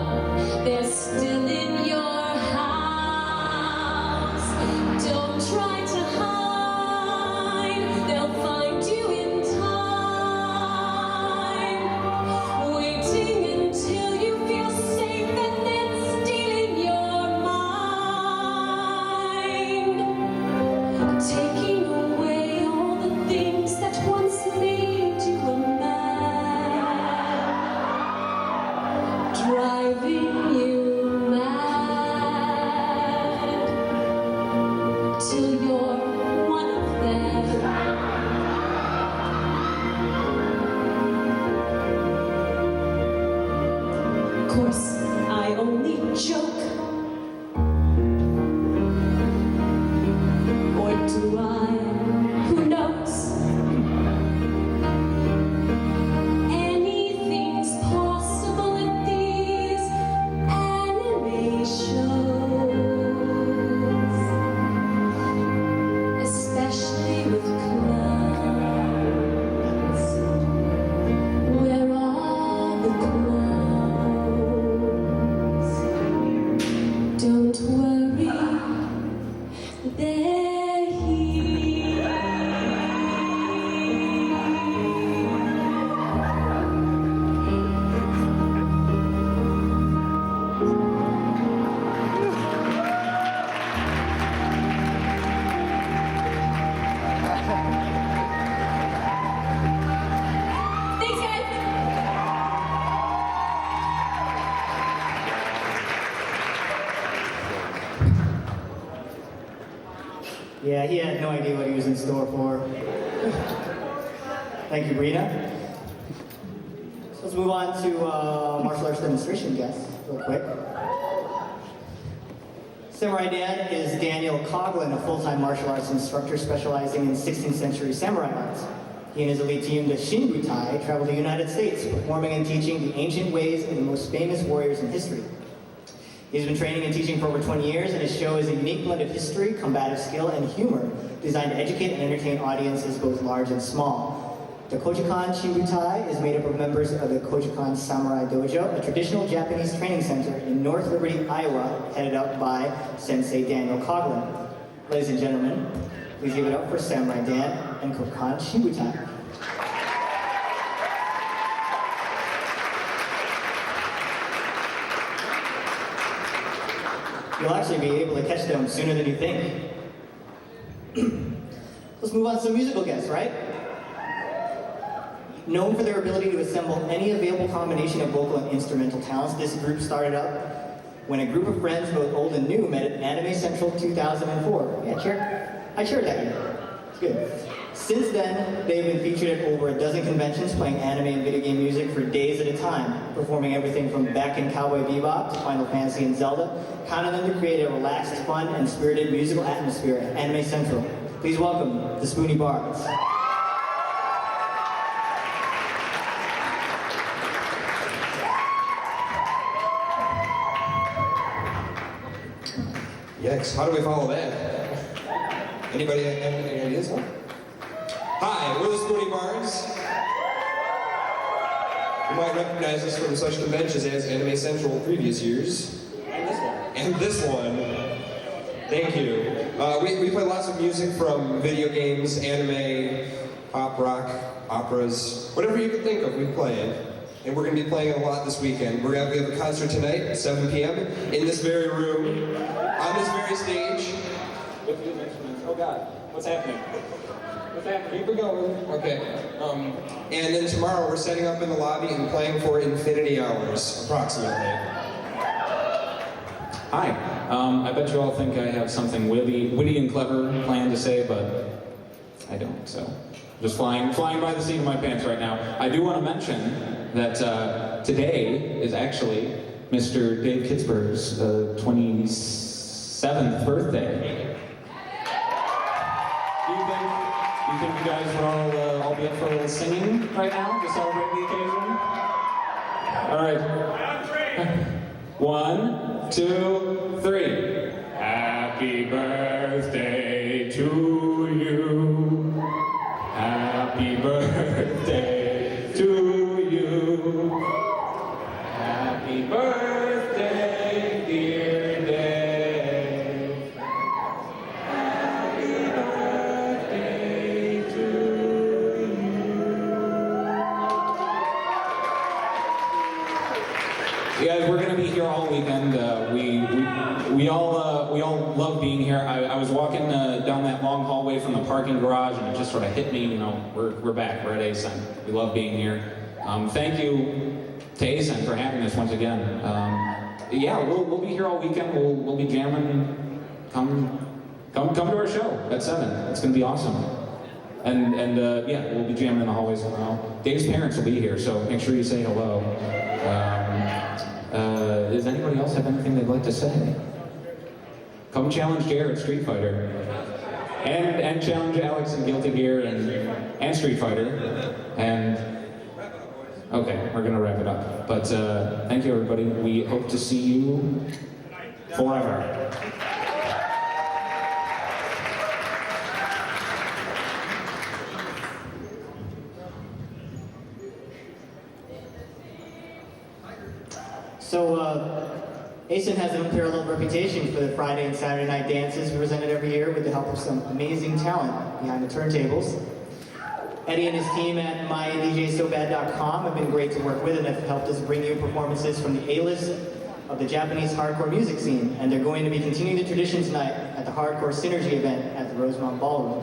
they're still in your house. Don't try to hide, they'll find you in time. Waiting until you feel safe and then stealing your mind. Taking away all the things that once made you a man. Driving you mad till you're one of them. Of course, I only joke. Or do I? Who knows? Anything's possible at these anime shows, especially with clowns. Where are the clowns? Yeah, he had no idea what he was in store for. Thank you, Brina. So let's move on to martial arts demonstration guests, real quick. Samurai Dan is Daniel Coughlin, a full-time martial arts instructor specializing in 16th century samurai arts. He and his elite team, the Shinbutai, traveled the United States, performing and teaching the ancient ways of the most famous warriors in history. He's been training and teaching for over 20 years, and his show is a unique blend of history, combative skill, and humor, designed to educate and entertain audiences both large and small. The Kojikan Shinbutai is made up of members of the Kojikan Samurai Dojo, a traditional Japanese training center in North Liberty, Iowa, headed up by Sensei Daniel Coughlin. Ladies and gentlemen, please give it up for Samurai Dan and Kojikan Shinbutai. You'll actually be able to catch them sooner than you think. Let's move on to some musical guests, right? Known for their ability to assemble any available combination of vocal and instrumental talents, this group started up when a group of friends, both old and new, met at Anime Central 2004. Yeah, I chaired that year. It's good. Since then, they've been featured at over a dozen conventions, playing anime and video game music for days at a time, performing everything from Beck and Cowboy Bebop to Final Fantasy and Zelda, counting them to create a relaxed, fun, and spirited musical atmosphere at Anime Central. Please welcome the Spoony Bards. Yikes, how do we follow that? Anybody have any ideas? Huh? Hi, we're the Spoony Bards. You might recognize us from such conventions as Anime Central previous years. And this one. Thank you. We play lots of music from video games, anime, pop, rock, operas, whatever you can think of, we play it. And we're going to be playing it a lot this weekend. We have a concert tonight at 7 p.m. in this very room, on this very stage. With these instruments. Oh God, what's happening? What's happening? Keep it going. Okay. And then tomorrow we're setting up in the lobby and playing for infinity hours, approximately. Hi. I bet you all think I have something witty and clever planned to say, but I don't. So, just flying by the seat of my pants right now. I do want to mention that today is actually Mr. Dave Kitzberg's 27th birthday. Do you think you guys would all be up for a little singing right now to celebrate the occasion? All right. 1, 2, 3. Happy birthday to you. Happy birthday to you. Happy birthday, dear Dave. Happy birthday to you. You guys, we're gonna be here all weekend. We all love being here. I was walking down that long hallway from the parking garage, and it just sort of hit me. You know, we're back. We're at ASEN. We love being here. Thank you to ASEN for having us once again. Yeah, we'll be here all weekend. We'll be jamming. Come to our show at 7. It's gonna be awesome. And yeah, we'll be jamming in the hallways tomorrow. Dave's parents will be here, so make sure you say hello. Does anybody else have anything they'd like to say? Come challenge Jared, Street Fighter. And challenge Alex in Guilty Gear and Street Fighter. And okay, we're gonna wrap it up. But thank you everybody. We hope to see you forever. So, ASEN has an unparalleled reputation for the Friday and Saturday night dances presented every year with the help of some amazing talent behind the turntables. Eddie and his team at mydjsobad.com have been great to work with and have helped us bring you performances from the A-list of the Japanese hardcore music scene, and they're going to be continuing the tradition tonight at the Hardcore Synergy event at the Rosemont Ballroom.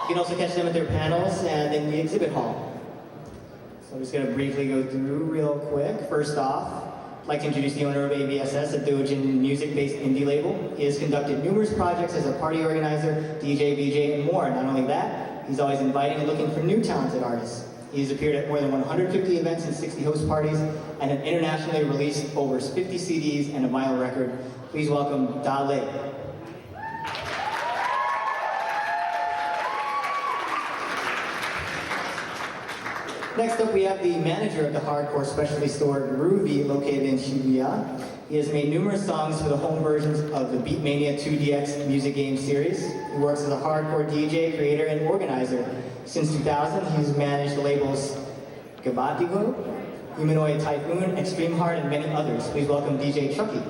You can also catch them at their panels and in the exhibit hall. So I'm just going to briefly go through real quick. First off, I'd like to introduce the owner of ABSS, a Dojin music-based indie label. He has conducted numerous projects as a party organizer, DJ, VJ, and more. Not only that, he's always inviting and looking for new talented artists. He's appeared at more than 150 events and 60 host parties, and have internationally released over 50 CDs and a vinyl record. Please welcome Da Lei. Next up, we have the manager of the hardcore specialty store, Groovy, located in Shibuya. He has made numerous songs for the home versions of the Beatmania 2DX music game series. He works as a hardcore DJ, creator, and organizer. Since 2000, he's managed the labels Gabatigo, Humanoid Typhoon, Extreme Heart, and many others. Please welcome DJ Chucky.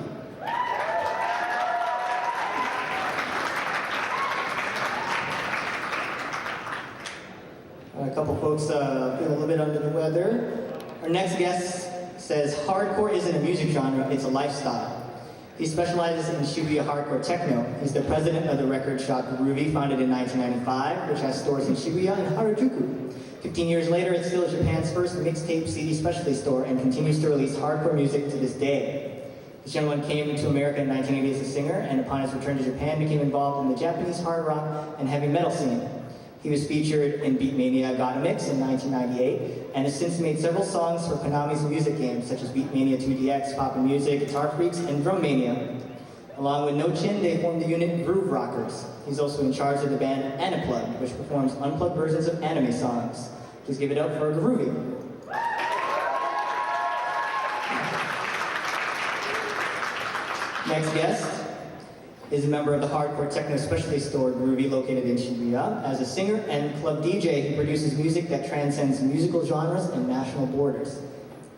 A couple folks feel a little bit under the weather. Our next guest says, hardcore isn't a music genre, it's a lifestyle. He specializes in Shibuya hardcore techno. He's the president of the record shop Groovy, founded in 1995, which has stores in Shibuya and Harajuku. 15 years later, it's still Japan's first mixtape CD specialty store and continues to release hardcore music to this day. This gentleman came to America in 1980 as a singer, and upon his return to Japan, became involved in the Japanese hard rock and heavy metal scene. He was featured in Beatmania Gotta Mix in 1998, and has since made several songs for Konami's music games, such as Beatmania 2DX, Papa Music, Guitar Freaks, and Drum Mania. Along with No Chin, they formed the unit Groove Rockers. He's also in charge of the band Unplugged, which performs unplugged versions of anime songs. Please give it up for Groovy. Next guest is a member of the hardcore techno specialty store Groovy, located in Shibuya. As a singer and club DJ, he produces music that transcends musical genres and national borders.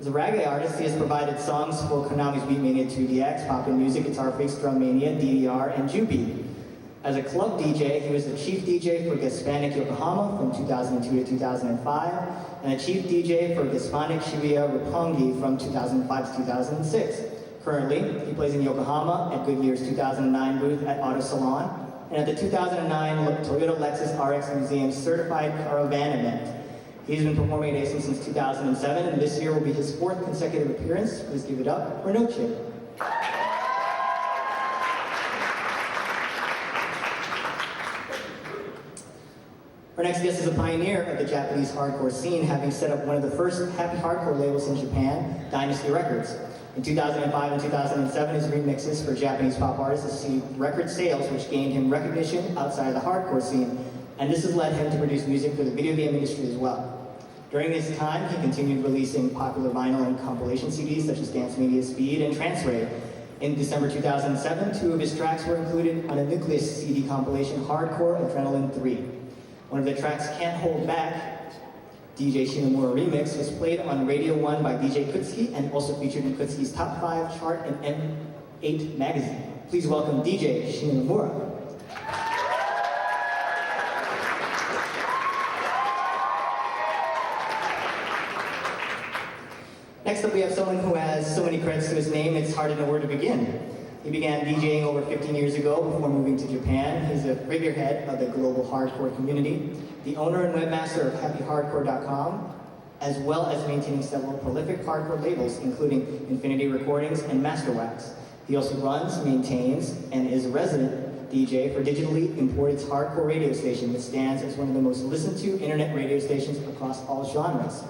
As a reggae artist, he has provided songs for Konami's Beatmania 2DX, Papa Music, Guitar Freaks, Drum Mania, DDR, and Jubi. As a club DJ, he was the chief DJ for Hispanic Yokohama from 2002 to 2005, and the chief DJ for Hispanic Shibuya Roppongi from 2005 to 2006. Currently, he plays in Yokohama at Goodyear's 2009 booth at Auto Salon, and at the 2009 Toyota Lexus RX Museum Certified Caravan event. He's been performing at ASIN since 2007, and this year will be his 4th consecutive appearance. Please give it up for No Chin. Our next guest is a pioneer of the Japanese hardcore scene, having set up one of the first happy hardcore labels in Japan, Dynasty Records. In 2005 and 2007, his remixes for Japanese pop artists achieved record sales, which gained him recognition outside of the hardcore scene, and this has led him to produce music for the video game industry as well. During this time, he continued releasing popular vinyl and compilation CDs such as Dance Media Speed and Trance Rave. In December 2007, 2 of his tracks were included on a Nucleus CD compilation, Hardcore Adrenaline 3. One of the tracks, Can't Hold Back, DJ Shinamura remix, was played on Radio 1 by DJ Kutsuki and also featured in Kutsuki's Top 5 chart in M8 magazine. Please welcome DJ Shinamura. Next up, we have someone who has so many credits to his name, it's hard to know where to begin. He began DJing over 15 years ago before moving to Japan. He's a figurehead of the global hardcore community, the owner and webmaster of HappyHardcore.com, as well as maintaining several prolific hardcore labels, including Infinity Recordings and Masterwax. He also runs, maintains, and is a resident DJ for digitally imported hardcore radio station, which stands as one of the most listened to internet radio stations across all genres.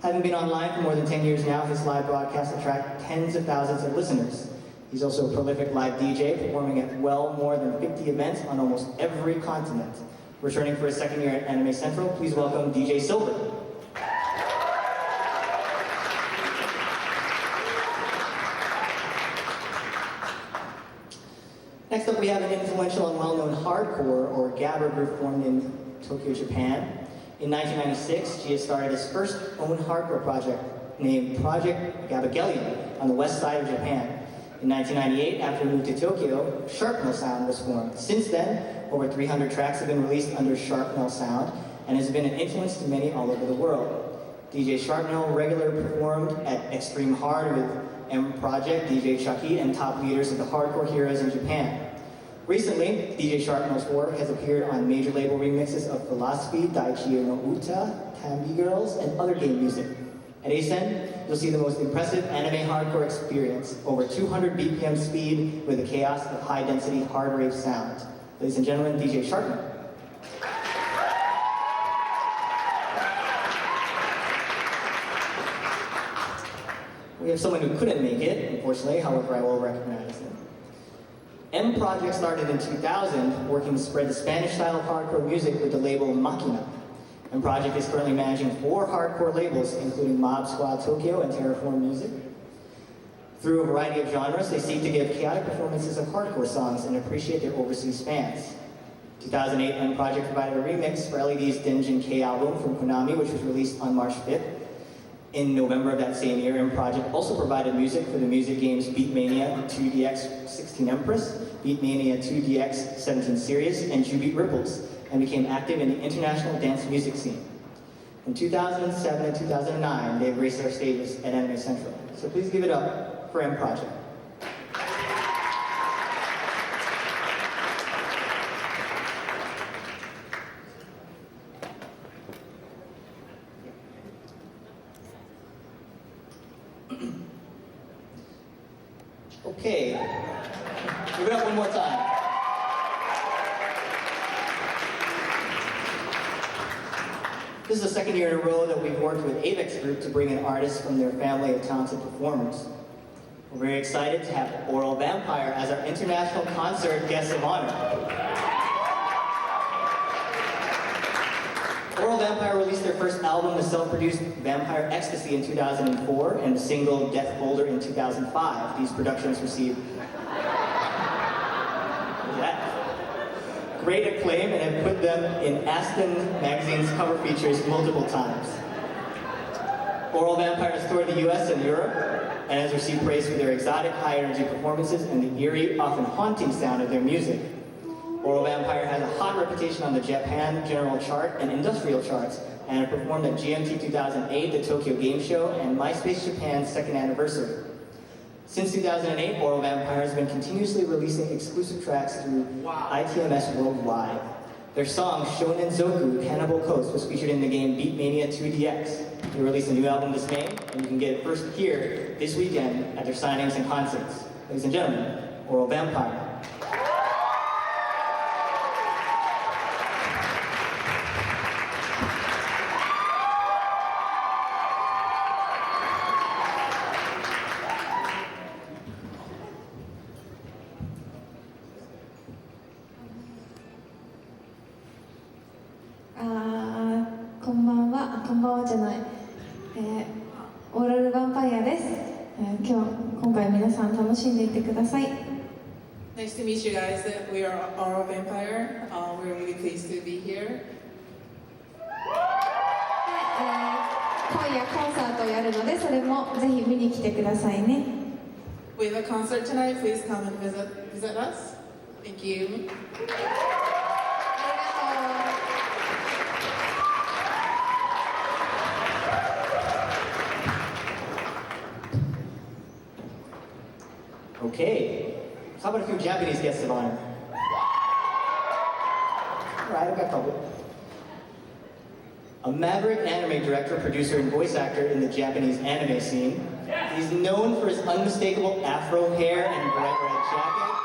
Having been online for more than 10 years now, his live broadcasts attract tens of thousands of listeners. He's also a prolific live DJ, performing at well more than 50 events on almost every continent. Returning for his 2nd year at Anime Central, please welcome DJ Silver. Next up, we have an influential and well-known hardcore, or gabber group formed in Tokyo, Japan. In 1996, she had started his first own hardcore project named Project Gabagelion on the west side of Japan. In 1998, after he moved to Tokyo, Sharpnel Sound was formed. Since then, over 300 tracks have been released under Sharpnel Sound and has been an influence to many all over the world. DJ Sharpnel regularly performed at Extreme Hard with M Project, DJ Chucky, and top leaders of the hardcore heroes in Japan. Recently, DJ Sharpnel's work has appeared on major label remixes of Philosophy, Daichi no Uta, Tambi Girls, and other game music. At ASEN, you'll see the most impressive anime hardcore experience, over 200 BPM speed with the chaos of high-density hard rave sound. Ladies and gentlemen, DJ Sharkman. We have someone who couldn't make it, unfortunately, however I will recognize him. M Project started in 2000, working to spread the Spanish style of hardcore music with the label Machina. M Project is currently managing 4 hardcore labels, including Mob Squad Tokyo and Terraform Music. Through a variety of genres, they seek to give chaotic performances of hardcore songs and appreciate their overseas fans. 2008, M Project provided a remix for LED's Denjin K album from Konami, which was released on March 5th. In November of that same year, M Project also provided music for the music games Beatmania 2DX 16 Empress, Beatmania 2DX 17 Series, and Jubeat Ripples, and became active in the international dance music scene. In 2007 and 2009, they graced our stages at Anime Central. So please give it up for M Project. Okay, give it up one more time. This is the second year in a row that we've worked with Avex Group to bring in artists from their family of talented performers. We're very excited to have Oral Vampire as our international concert guest of honor. Oral Vampire released their first album, the self-produced Vampire Ecstasy, in 2004, and the single Death Boulder in 2005. These productions received great acclaim and have put them in Aspen magazine's cover features multiple times. Oral Vampire has toured the US and Europe and has received praise for their exotic, high-energy performances and the eerie, often haunting sound of their music. Oral Vampire has a hot reputation on the Japan General Chart and Industrial Charts, and have performed at GMT 2008, the Tokyo Game Show, and MySpace Japan's second anniversary. Since 2008, Oral Vampire has been continuously releasing exclusive tracks through ITMS Worldwide. Their song, Shonen Zoku Cannibal Coast, was featured in the game Beatmania 2DX. They released a new album this May, and you can get it first here this weekend at their signings and concerts. Ladies and gentlemen, Oral Vampire. Nice to meet you guys. We are Oral Vampire. We're really pleased to be here. 今夜コンサートをやるので、それもぜひ見に来てくださいね。We have a concert tonight. Please come and visit us. Thank you. Okay, how about a few Japanese guests of honor? All right, I've got a couple. A maverick anime director, producer, and voice actor in the Japanese anime scene. He's known for his unmistakable afro hair and bright red jacket.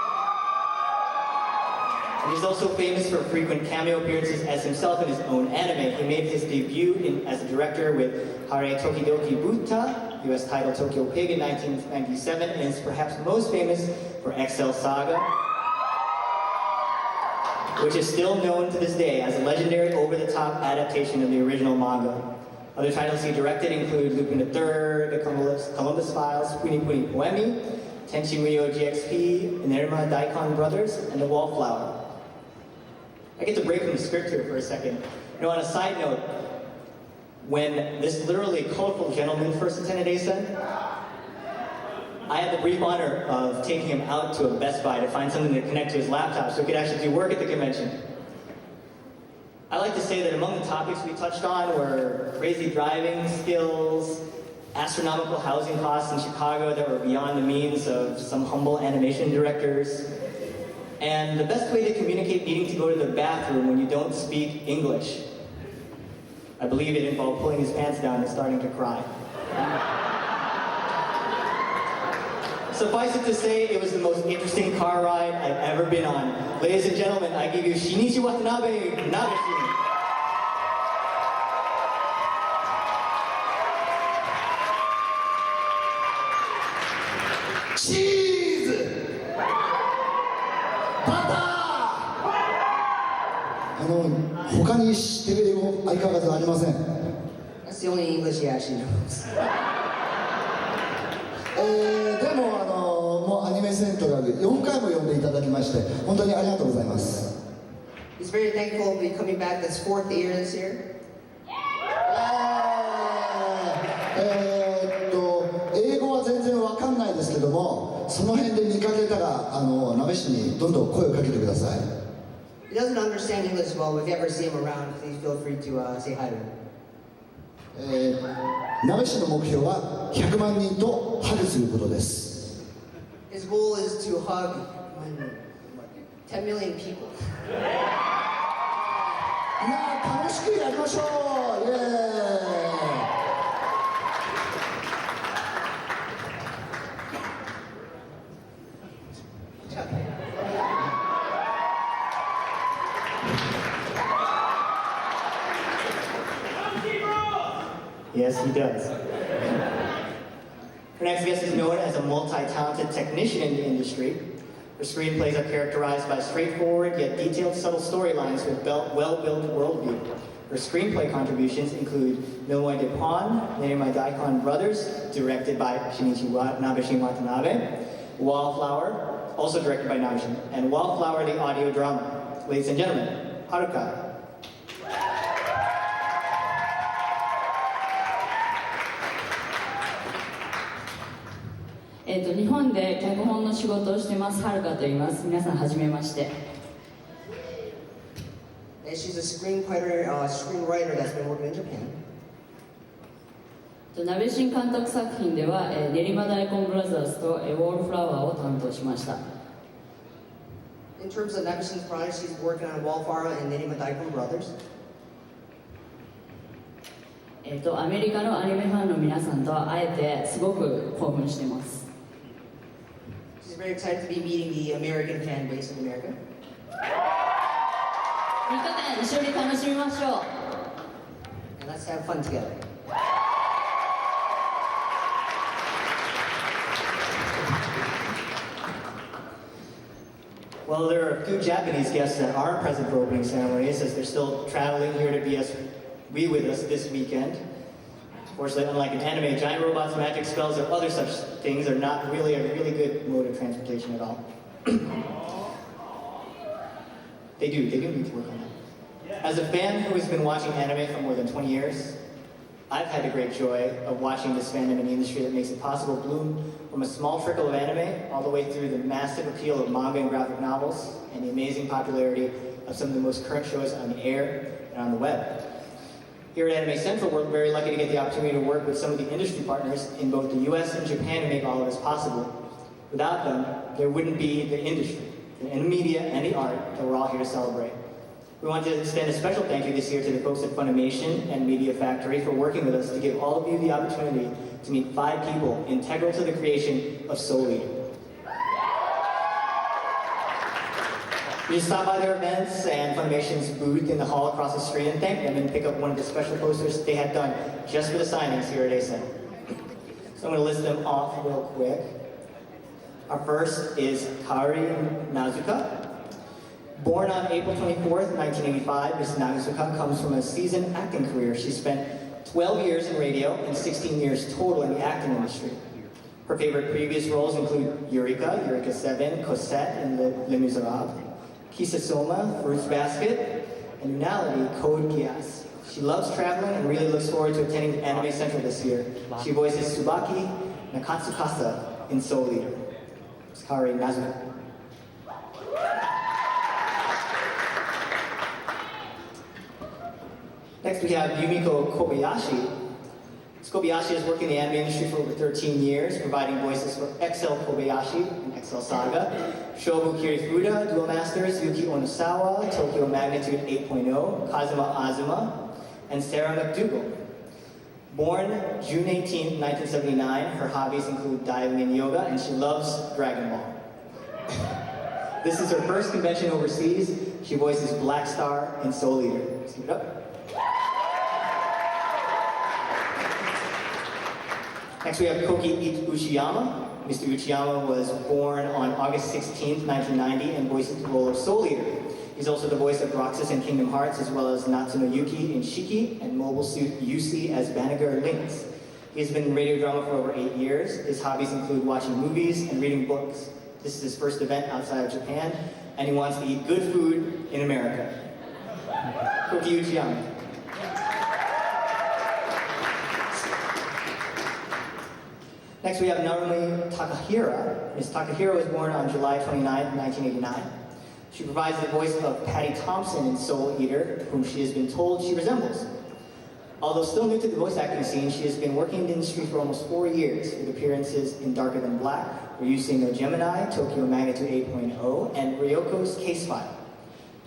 And he's also famous for frequent cameo appearances as himself in his own anime. He made his debut as a director with Hare Tokidoki Buta, US title Tokyo Pig in 1997, and is perhaps most famous for XL Saga, which is still known to this day as a legendary over-the-top adaptation of the original manga. Other titles he directed include Lupin III, The Columbus Files, Puni Puni Poemi, Tenchi Muyo GXP, Nerima Daikon Brothers, and The Wallflower. I get to break from the script here for a second. You know, on a side note, when this literally colorful gentleman first attended ASEN, I had the brief honor of taking him out to a Best Buy to find something to connect to his laptop so he could actually do work at the convention. I like to say that among the topics we touched on were crazy driving skills, astronomical housing costs in Chicago that were beyond the means of some humble animation directors, and the best way to communicate needing to go to the bathroom when you don't speak English. I believe it involved pulling his pants down and starting to cry. Suffice it to say, it was the most interesting car ride I've ever been on. Ladies and gentlemen, I give you Shinichi Watanabe Nagashi. Cheese! バター！他に知ってる英語相変わらずありません。That's the only English he actually knows. でももうアニメセントラル4回も呼んでいただきまして本当にありがとうございます。He's very thankful to be coming back this 4th year this year. 英語は全然わかんないですけども、その辺で見かけたら鍋師にどんどん声をかけてください。He doesn't understand English well, but if you ever see him around, please feel free to say hi to him. 鍋師の目標は100万人とハグすることです。His goal is to hug 10 million people. 楽しくやりましょう。イエーイ。Yes, he does. Our next guest is known as a multi-talented technician in the industry. Her screenplays are characterized by straightforward yet detailed, subtle storylines with well-built worldview. Her screenplay contributions include Milmoy de Pon, Nerima Daikon Brothers, directed by Shinichi Nabeshi Watanabe, Wallflower, also directed by Nabeshi, and Wallflower, the audio drama. Ladies and gentlemen, Haruka. 日本で脚本の仕事をしてますはるかと言います。皆さんはじめまして。She's a screenwriter that's been working in Japan. 鍋新監督作品では練馬大根ブラザーズとウォールフラワーを担当しました。In terms of Nabishin's projects, she's working on Wallflower and Nerima Daikon Brothers. アメリカのアニメファンの皆さんと会えてすごく興奮しています。She's very excited to be meeting the American fan base in America. 3日間一緒に楽しみましょう。And let's have fun together. Well, there are a few Japanese guests that aren't present for opening ceremonies as they're still traveling here to be with us this weekend. Unfortunately, unlike an anime, giant robots, magic spells, or other such things are not really a really good mode of transportation at all. They do need to work on that. As a fan who has been watching anime for more than 20 years, I've had the great joy of watching this fandom in the industry that makes it possible to bloom from a small trickle of anime all the way through the massive appeal of manga and graphic novels and the amazing popularity of some of the most current shows on the air and on the web. Here at Anime Central, we're very lucky to get the opportunity to work with some of the industry partners in both the US and Japan to make all of this possible. Without them, there wouldn't be the industry, and the media, and the art that we're all here to celebrate. We want to extend a special thank you this year to the folks at Funimation and Media Factory for working with us to give all of you the opportunity to meet 5 people integral to the creation of Soul Eater. You just stop by their events and Funimation's booth in the hall across the street and thank them and pick up one of the special posters they had done just for the signings here at ASEN. So I'm going to list them off real quick. Our first is Kari Nazuka. Born on April 24th, 1985, Ms. Nazuka comes from a seasoned acting career. She spent 12 years in radio and 16 years total in the acting industry. Her favorite previous roles include Eureka 7, Cosette in Les Miserables, Kisasoma, Fruits Basket, and Unality, Code Geass. She loves traveling and really looks forward to attending Anime Central this year. She voices Tsubaki Nakatsukasa in Soul Eater. It's Kari Nazuka. Next we have Yumiko Kobayashi. Ms. Kobayashi has worked in the anime industry for over 13 years, providing voices for XL Kobayashi and XL Saga, Shobu Kirifuda, Duel Masters, Yuki Onosawa, Tokyo Magnitude 8.0, Kazuma Azuma, and Sarah McDougal. Born June 18, 1979, her hobbies include diving and yoga, and she loves Dragon Ball. This is her first convention overseas. She voices Black Star in Soul Eater. Let's give it up. Next we have Koki Uchiyama. Mr. Uchiyama was born on August 16, 1990, and voices the role of Soul Eater. He's also the voice of Roxas in Kingdom Hearts, as well as Natsuno Yuki in Shiki, and Mobile Suit Yusi as Banagher Lynx. He's been in radio drama for over 8 years. His hobbies include watching movies and reading books. This is his first event outside of Japan, and he wants to eat good food in America. Koki Uchiyama. Next we have Narumi Takahira. Ms. Takahira was born on July 29, 1989. She provides the voice of Patty Thompson in Soul Eater, whom she has been told she resembles. Although still new to the voice acting scene, she has been working in the industry for almost 4 years, with appearances in Darker Than Black, Ryusei no Gemini, Tokyo Magnitude 8.0, and Ryoko's Case File.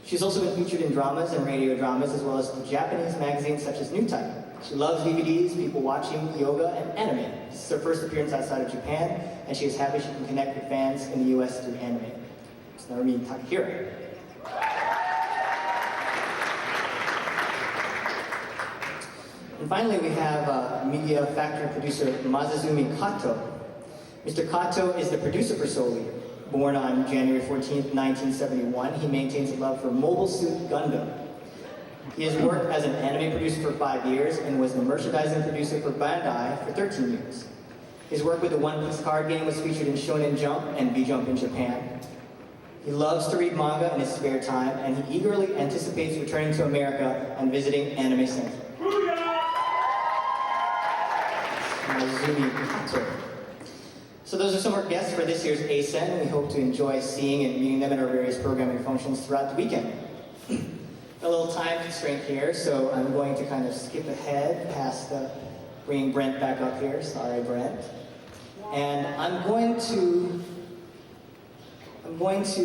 She's also been featured in dramas and radio dramas, as well as Japanese magazines such as New Type. She loves DVDs, people watching, yoga, and anime. This is her first appearance outside of Japan, and she is happy she can connect with fans in the US through anime. It's Narumi Takahira. And finally, we have media factory producer Masazumi Kato. Mr. Kato is the producer for Soul Eater. Born on January 14, 1971, he maintains a love for Mobile Suit Gundam. He has worked as an anime producer for 5 years and was the merchandising producer for Bandai for 13 years. His work with the One Piece card game was featured in Shonen Jump and V-Jump in Japan. He loves to read manga in his spare time, and he eagerly anticipates returning to America and visiting Anime Central. So those are some of our guests for this year's ASEN. We hope to enjoy seeing and meeting them at our various programming functions throughout the weekend. A little time constraint here, so I'm going to kind of skip ahead past bringing Brent back up here. Sorry, Brent. And I'm going to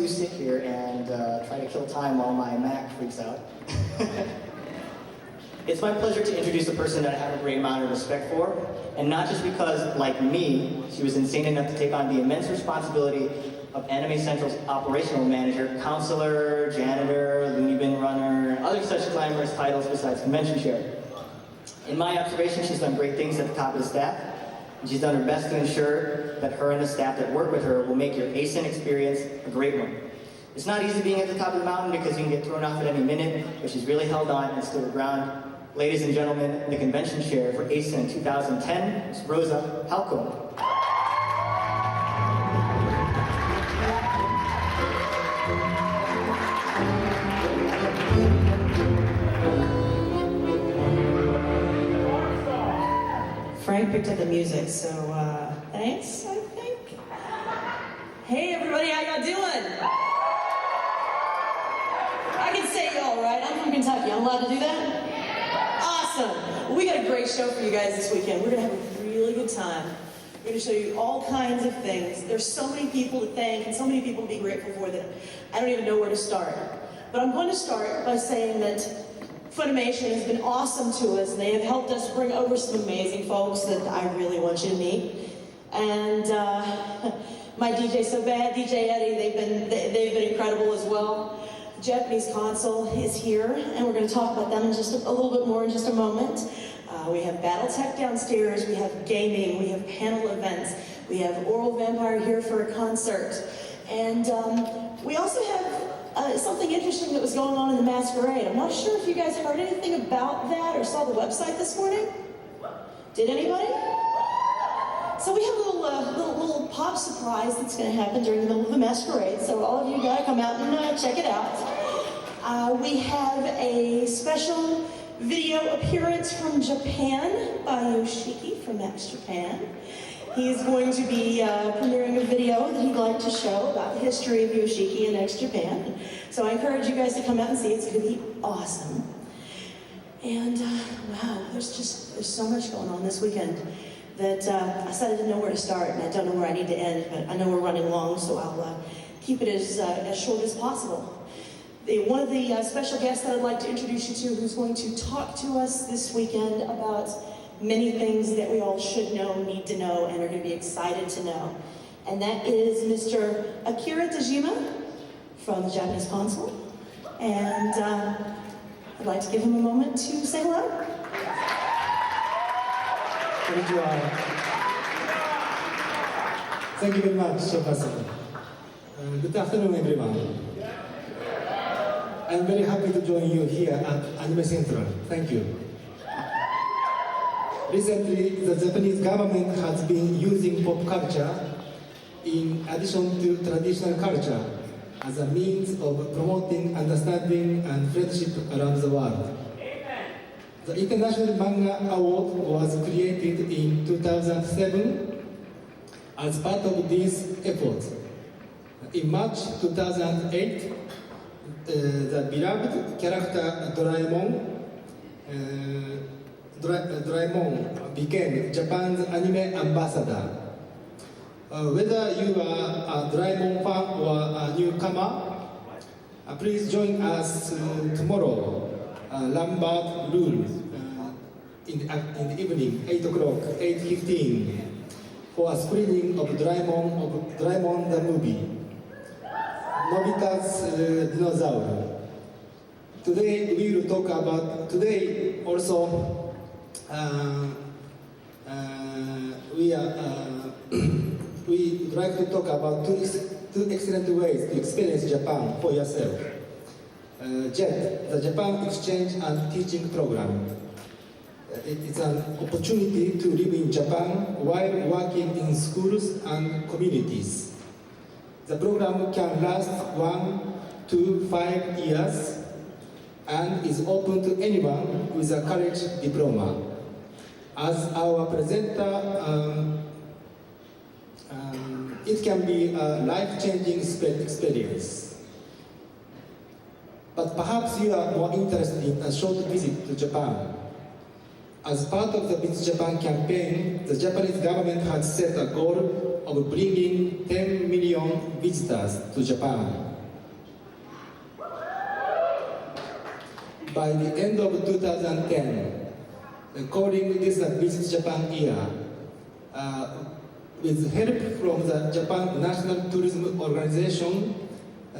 sit here and try to kill time while my Mac freaks out. It's my pleasure to introduce a person that I have a great amount of respect for, and not just because, like me, she was insane enough to take on the immense responsibility of Anime Central's operational manager, counselor, janitor, loony bin runner, other such glamorous titles besides convention chair. In my observation, she's done great things at the top of the staff, and she's done her best to ensure that her and the staff that work with her will make your ASEN experience a great one. It's not easy being at the top of the mountain because you can get thrown off at any minute, but she's really held on and stood her ground. Ladies and gentlemen, the convention chair for ASEN 2010 is Rosa Halco. Frank picked up the music, so thanks, I think. Hey everybody, how y'all doing? I can say y'all, right? I'm from Kentucky. I'm allowed to do that? Awesome. Well, we got a great show for you guys this weekend. We're gonna have a really good time. We're gonna show you all kinds of things. There's so many people to thank and so many people to be grateful for that I don't even know where to start. But I'm going to start by saying that Funimation has been awesome to us, and they have helped us bring over some amazing folks that I really want you to meet. And my DJ So Bad, DJ Eddie, they've been incredible as well. The Japanese console is here, and we're going to talk about them in just a little bit more in just a moment. We have BattleTech downstairs, we have gaming, we have panel events, we have Oral Vampire here for a concert, and we also have something interesting that was going on in the Masquerade. I'm not sure if you guys heard anything about that or saw the website this morning. Did anybody? So we have a little pop surprise that's going to happen during the middle of the Masquerade. So all of you got to come out and check it out. We have a special video appearance from Japan by Yoshiki from Max Japan. He's going to be premiering a video that he'd like to show about the history of Yoshiki and X Japan. So I encourage you guys to come out and see it. It's going to be awesome. And wow, there's so much going on this weekend that I said I didn't know where to start, and I don't know where I need to end, but I know we're running long, so I'll keep it as short as possible. One of the special guests that I'd like to introduce you to, who's going to talk to us this weekend about many things that we all should know, need to know, and are going to be excited to know. And that is Mr. Akira Tajima from the Japanese consul. And I'd like to give him a moment to say hello. Konnichiwa. Thank you very much, Shoka-san. Good afternoon, everyone. I'm very happy to join you here at Anime Central. Thank you. Recently, the Japanese government has been using pop culture in addition to traditional culture as a means of promoting understanding and friendship around the world. The International Manga Award was created in 2007 as part of these efforts. In March 2008, the beloved character Doraemon became Japan's anime ambassador. Whether you are a Doraemon fan or a newcomer, please join us tomorrow, Lambert Rule, in the evening, 8 o'clock, 8:15, for a screening of Doraemon the movie, Nobita's Dinosaur. Today we will talk about, we would like to talk about two excellent ways to experience Japan for yourself. JET, the Japan Exchange and Teaching Program. It's an opportunity to live in Japan while working in schools and communities. The program can last 1 to 5 years and is open to anyone with a college diploma. As our presenter, it can be a life-changing experience. But perhaps you are more interested in a short visit to Japan. As part of the Visit Japan campaign, the Japanese government has set a goal of bringing 10 million visitors to Japan. By the end of 2010, calling this a Visit Japan year, with help from the Japan National Tourism Organization,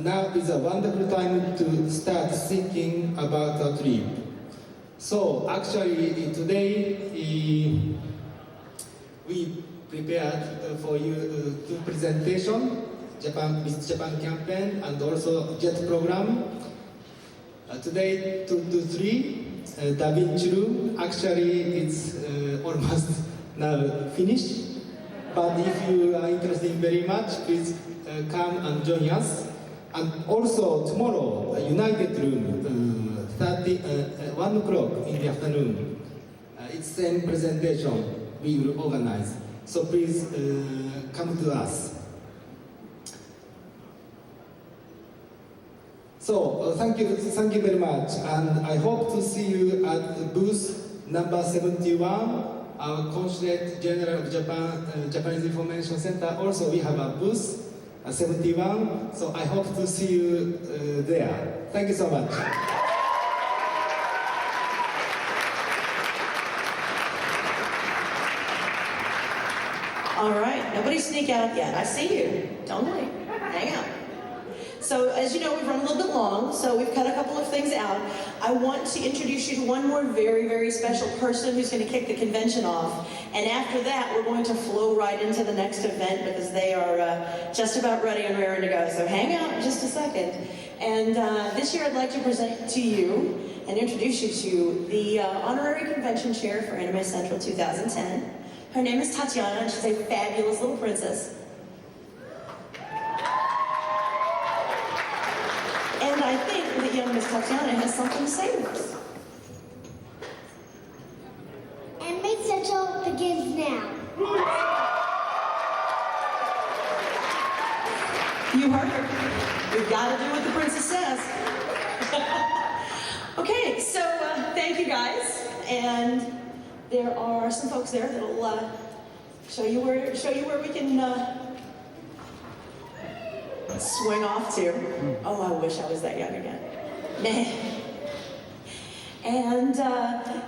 now is a wonderful time to start thinking about a trip. So actually today we prepared for you two presentations, Visit Japan campaign and also JET program. Today 2 to 3, Da Vinci Room. Actually it's almost now finished. But if you are interested very much, please come and join us. And also tomorrow, United Room, 1 o'clock in the afternoon. It's the same presentation we will organize. So please come to us. So thank you very much. And I hope to see you at booth number 71. Our Consulate General of Japan, Japanese Information Center, also we have a booth, 71, so I hope to see you there. Thank you so much. All right, nobody sneak out yet. I see you. Don't wait. Hang out. So as you know, we've run a little bit long, so we've cut a couple of things out. I want to introduce you to one more very, very special person who's going to kick the convention off. And after that, we're going to flow right into the next event because they are just about ready and raring to go. So hang out just a second. And this year I'd like to present to you and introduce you to the Honorary Convention Chair for Anime Central 2010. Her name is Tatiana, and she's a fabulous little princess. And I think that young Miss Tatiana has something to say to us. Anime Central begins now. You heard her. We've got to do what the princess says. Okay, so thank you guys. And there are some folks there that'll show you where we can swing off to. Oh, I wish I was that young again. And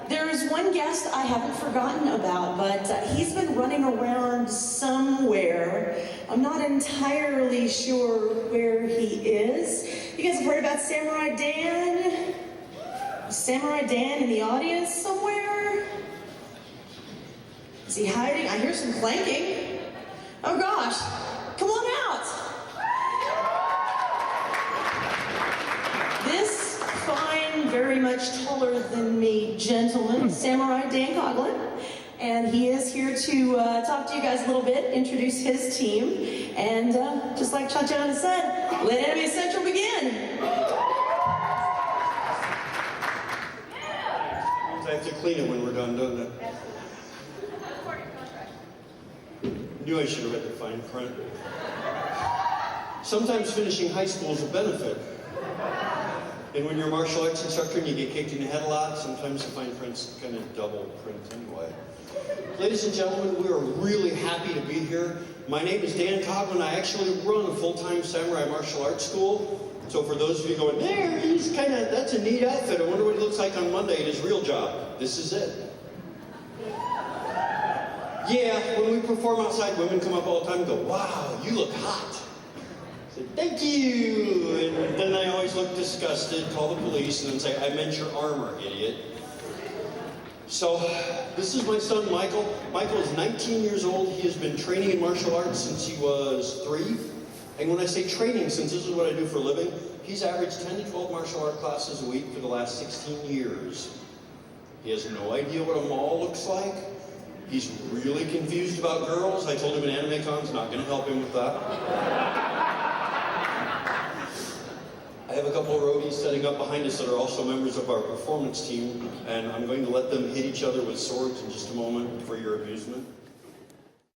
there is one one guest I haven't forgotten about, but he's been running around somewhere. I'm not entirely sure where he is. You guys have heard about Samurai Dan? Samurai Dan in the audience somewhere? Is he hiding? I hear some clanking. Oh gosh, come on out. This fine, very much taller than me gentleman, Samurai Dan Coughlin, and he is here to talk to you guys a little bit, introduce his team, and just like Chachana said, let Anime Central begin. I have to clean it when we're done, doesn't it? Knew I should have read the fine print. Sometimes finishing high school is a benefit. And when you're a martial arts instructor and you get kicked in the head a lot, sometimes the fine print's kind of double print anyway. Ladies and gentlemen, we are really happy to be here. My name is Dan Coughlin. I actually run a full-time samurai martial arts school. So for those of you going, there, he's kind of, that's a neat outfit. I wonder what he looks like on Monday at his real job. This is it. Yeah, when we perform outside, women come up all the time and go, wow, you look hot. I say, thank you. And then I always look disgusted, call the police, and then say, I meant your armor, idiot. So, this is my son, Michael. Michael is 19 years old. He has been training in martial arts since he was 3. And when I say training, since this is what I do for a living, he's averaged 10 to 12 martial art classes a week for the last 16 years. He has no idea what a mall looks like. He's really confused about girls. I told him an anime con's not going to help him with that. I have a couple of roadies setting up behind us that are also members of our performance team, and I'm going to let them hit each other with swords in just a moment for your amusement.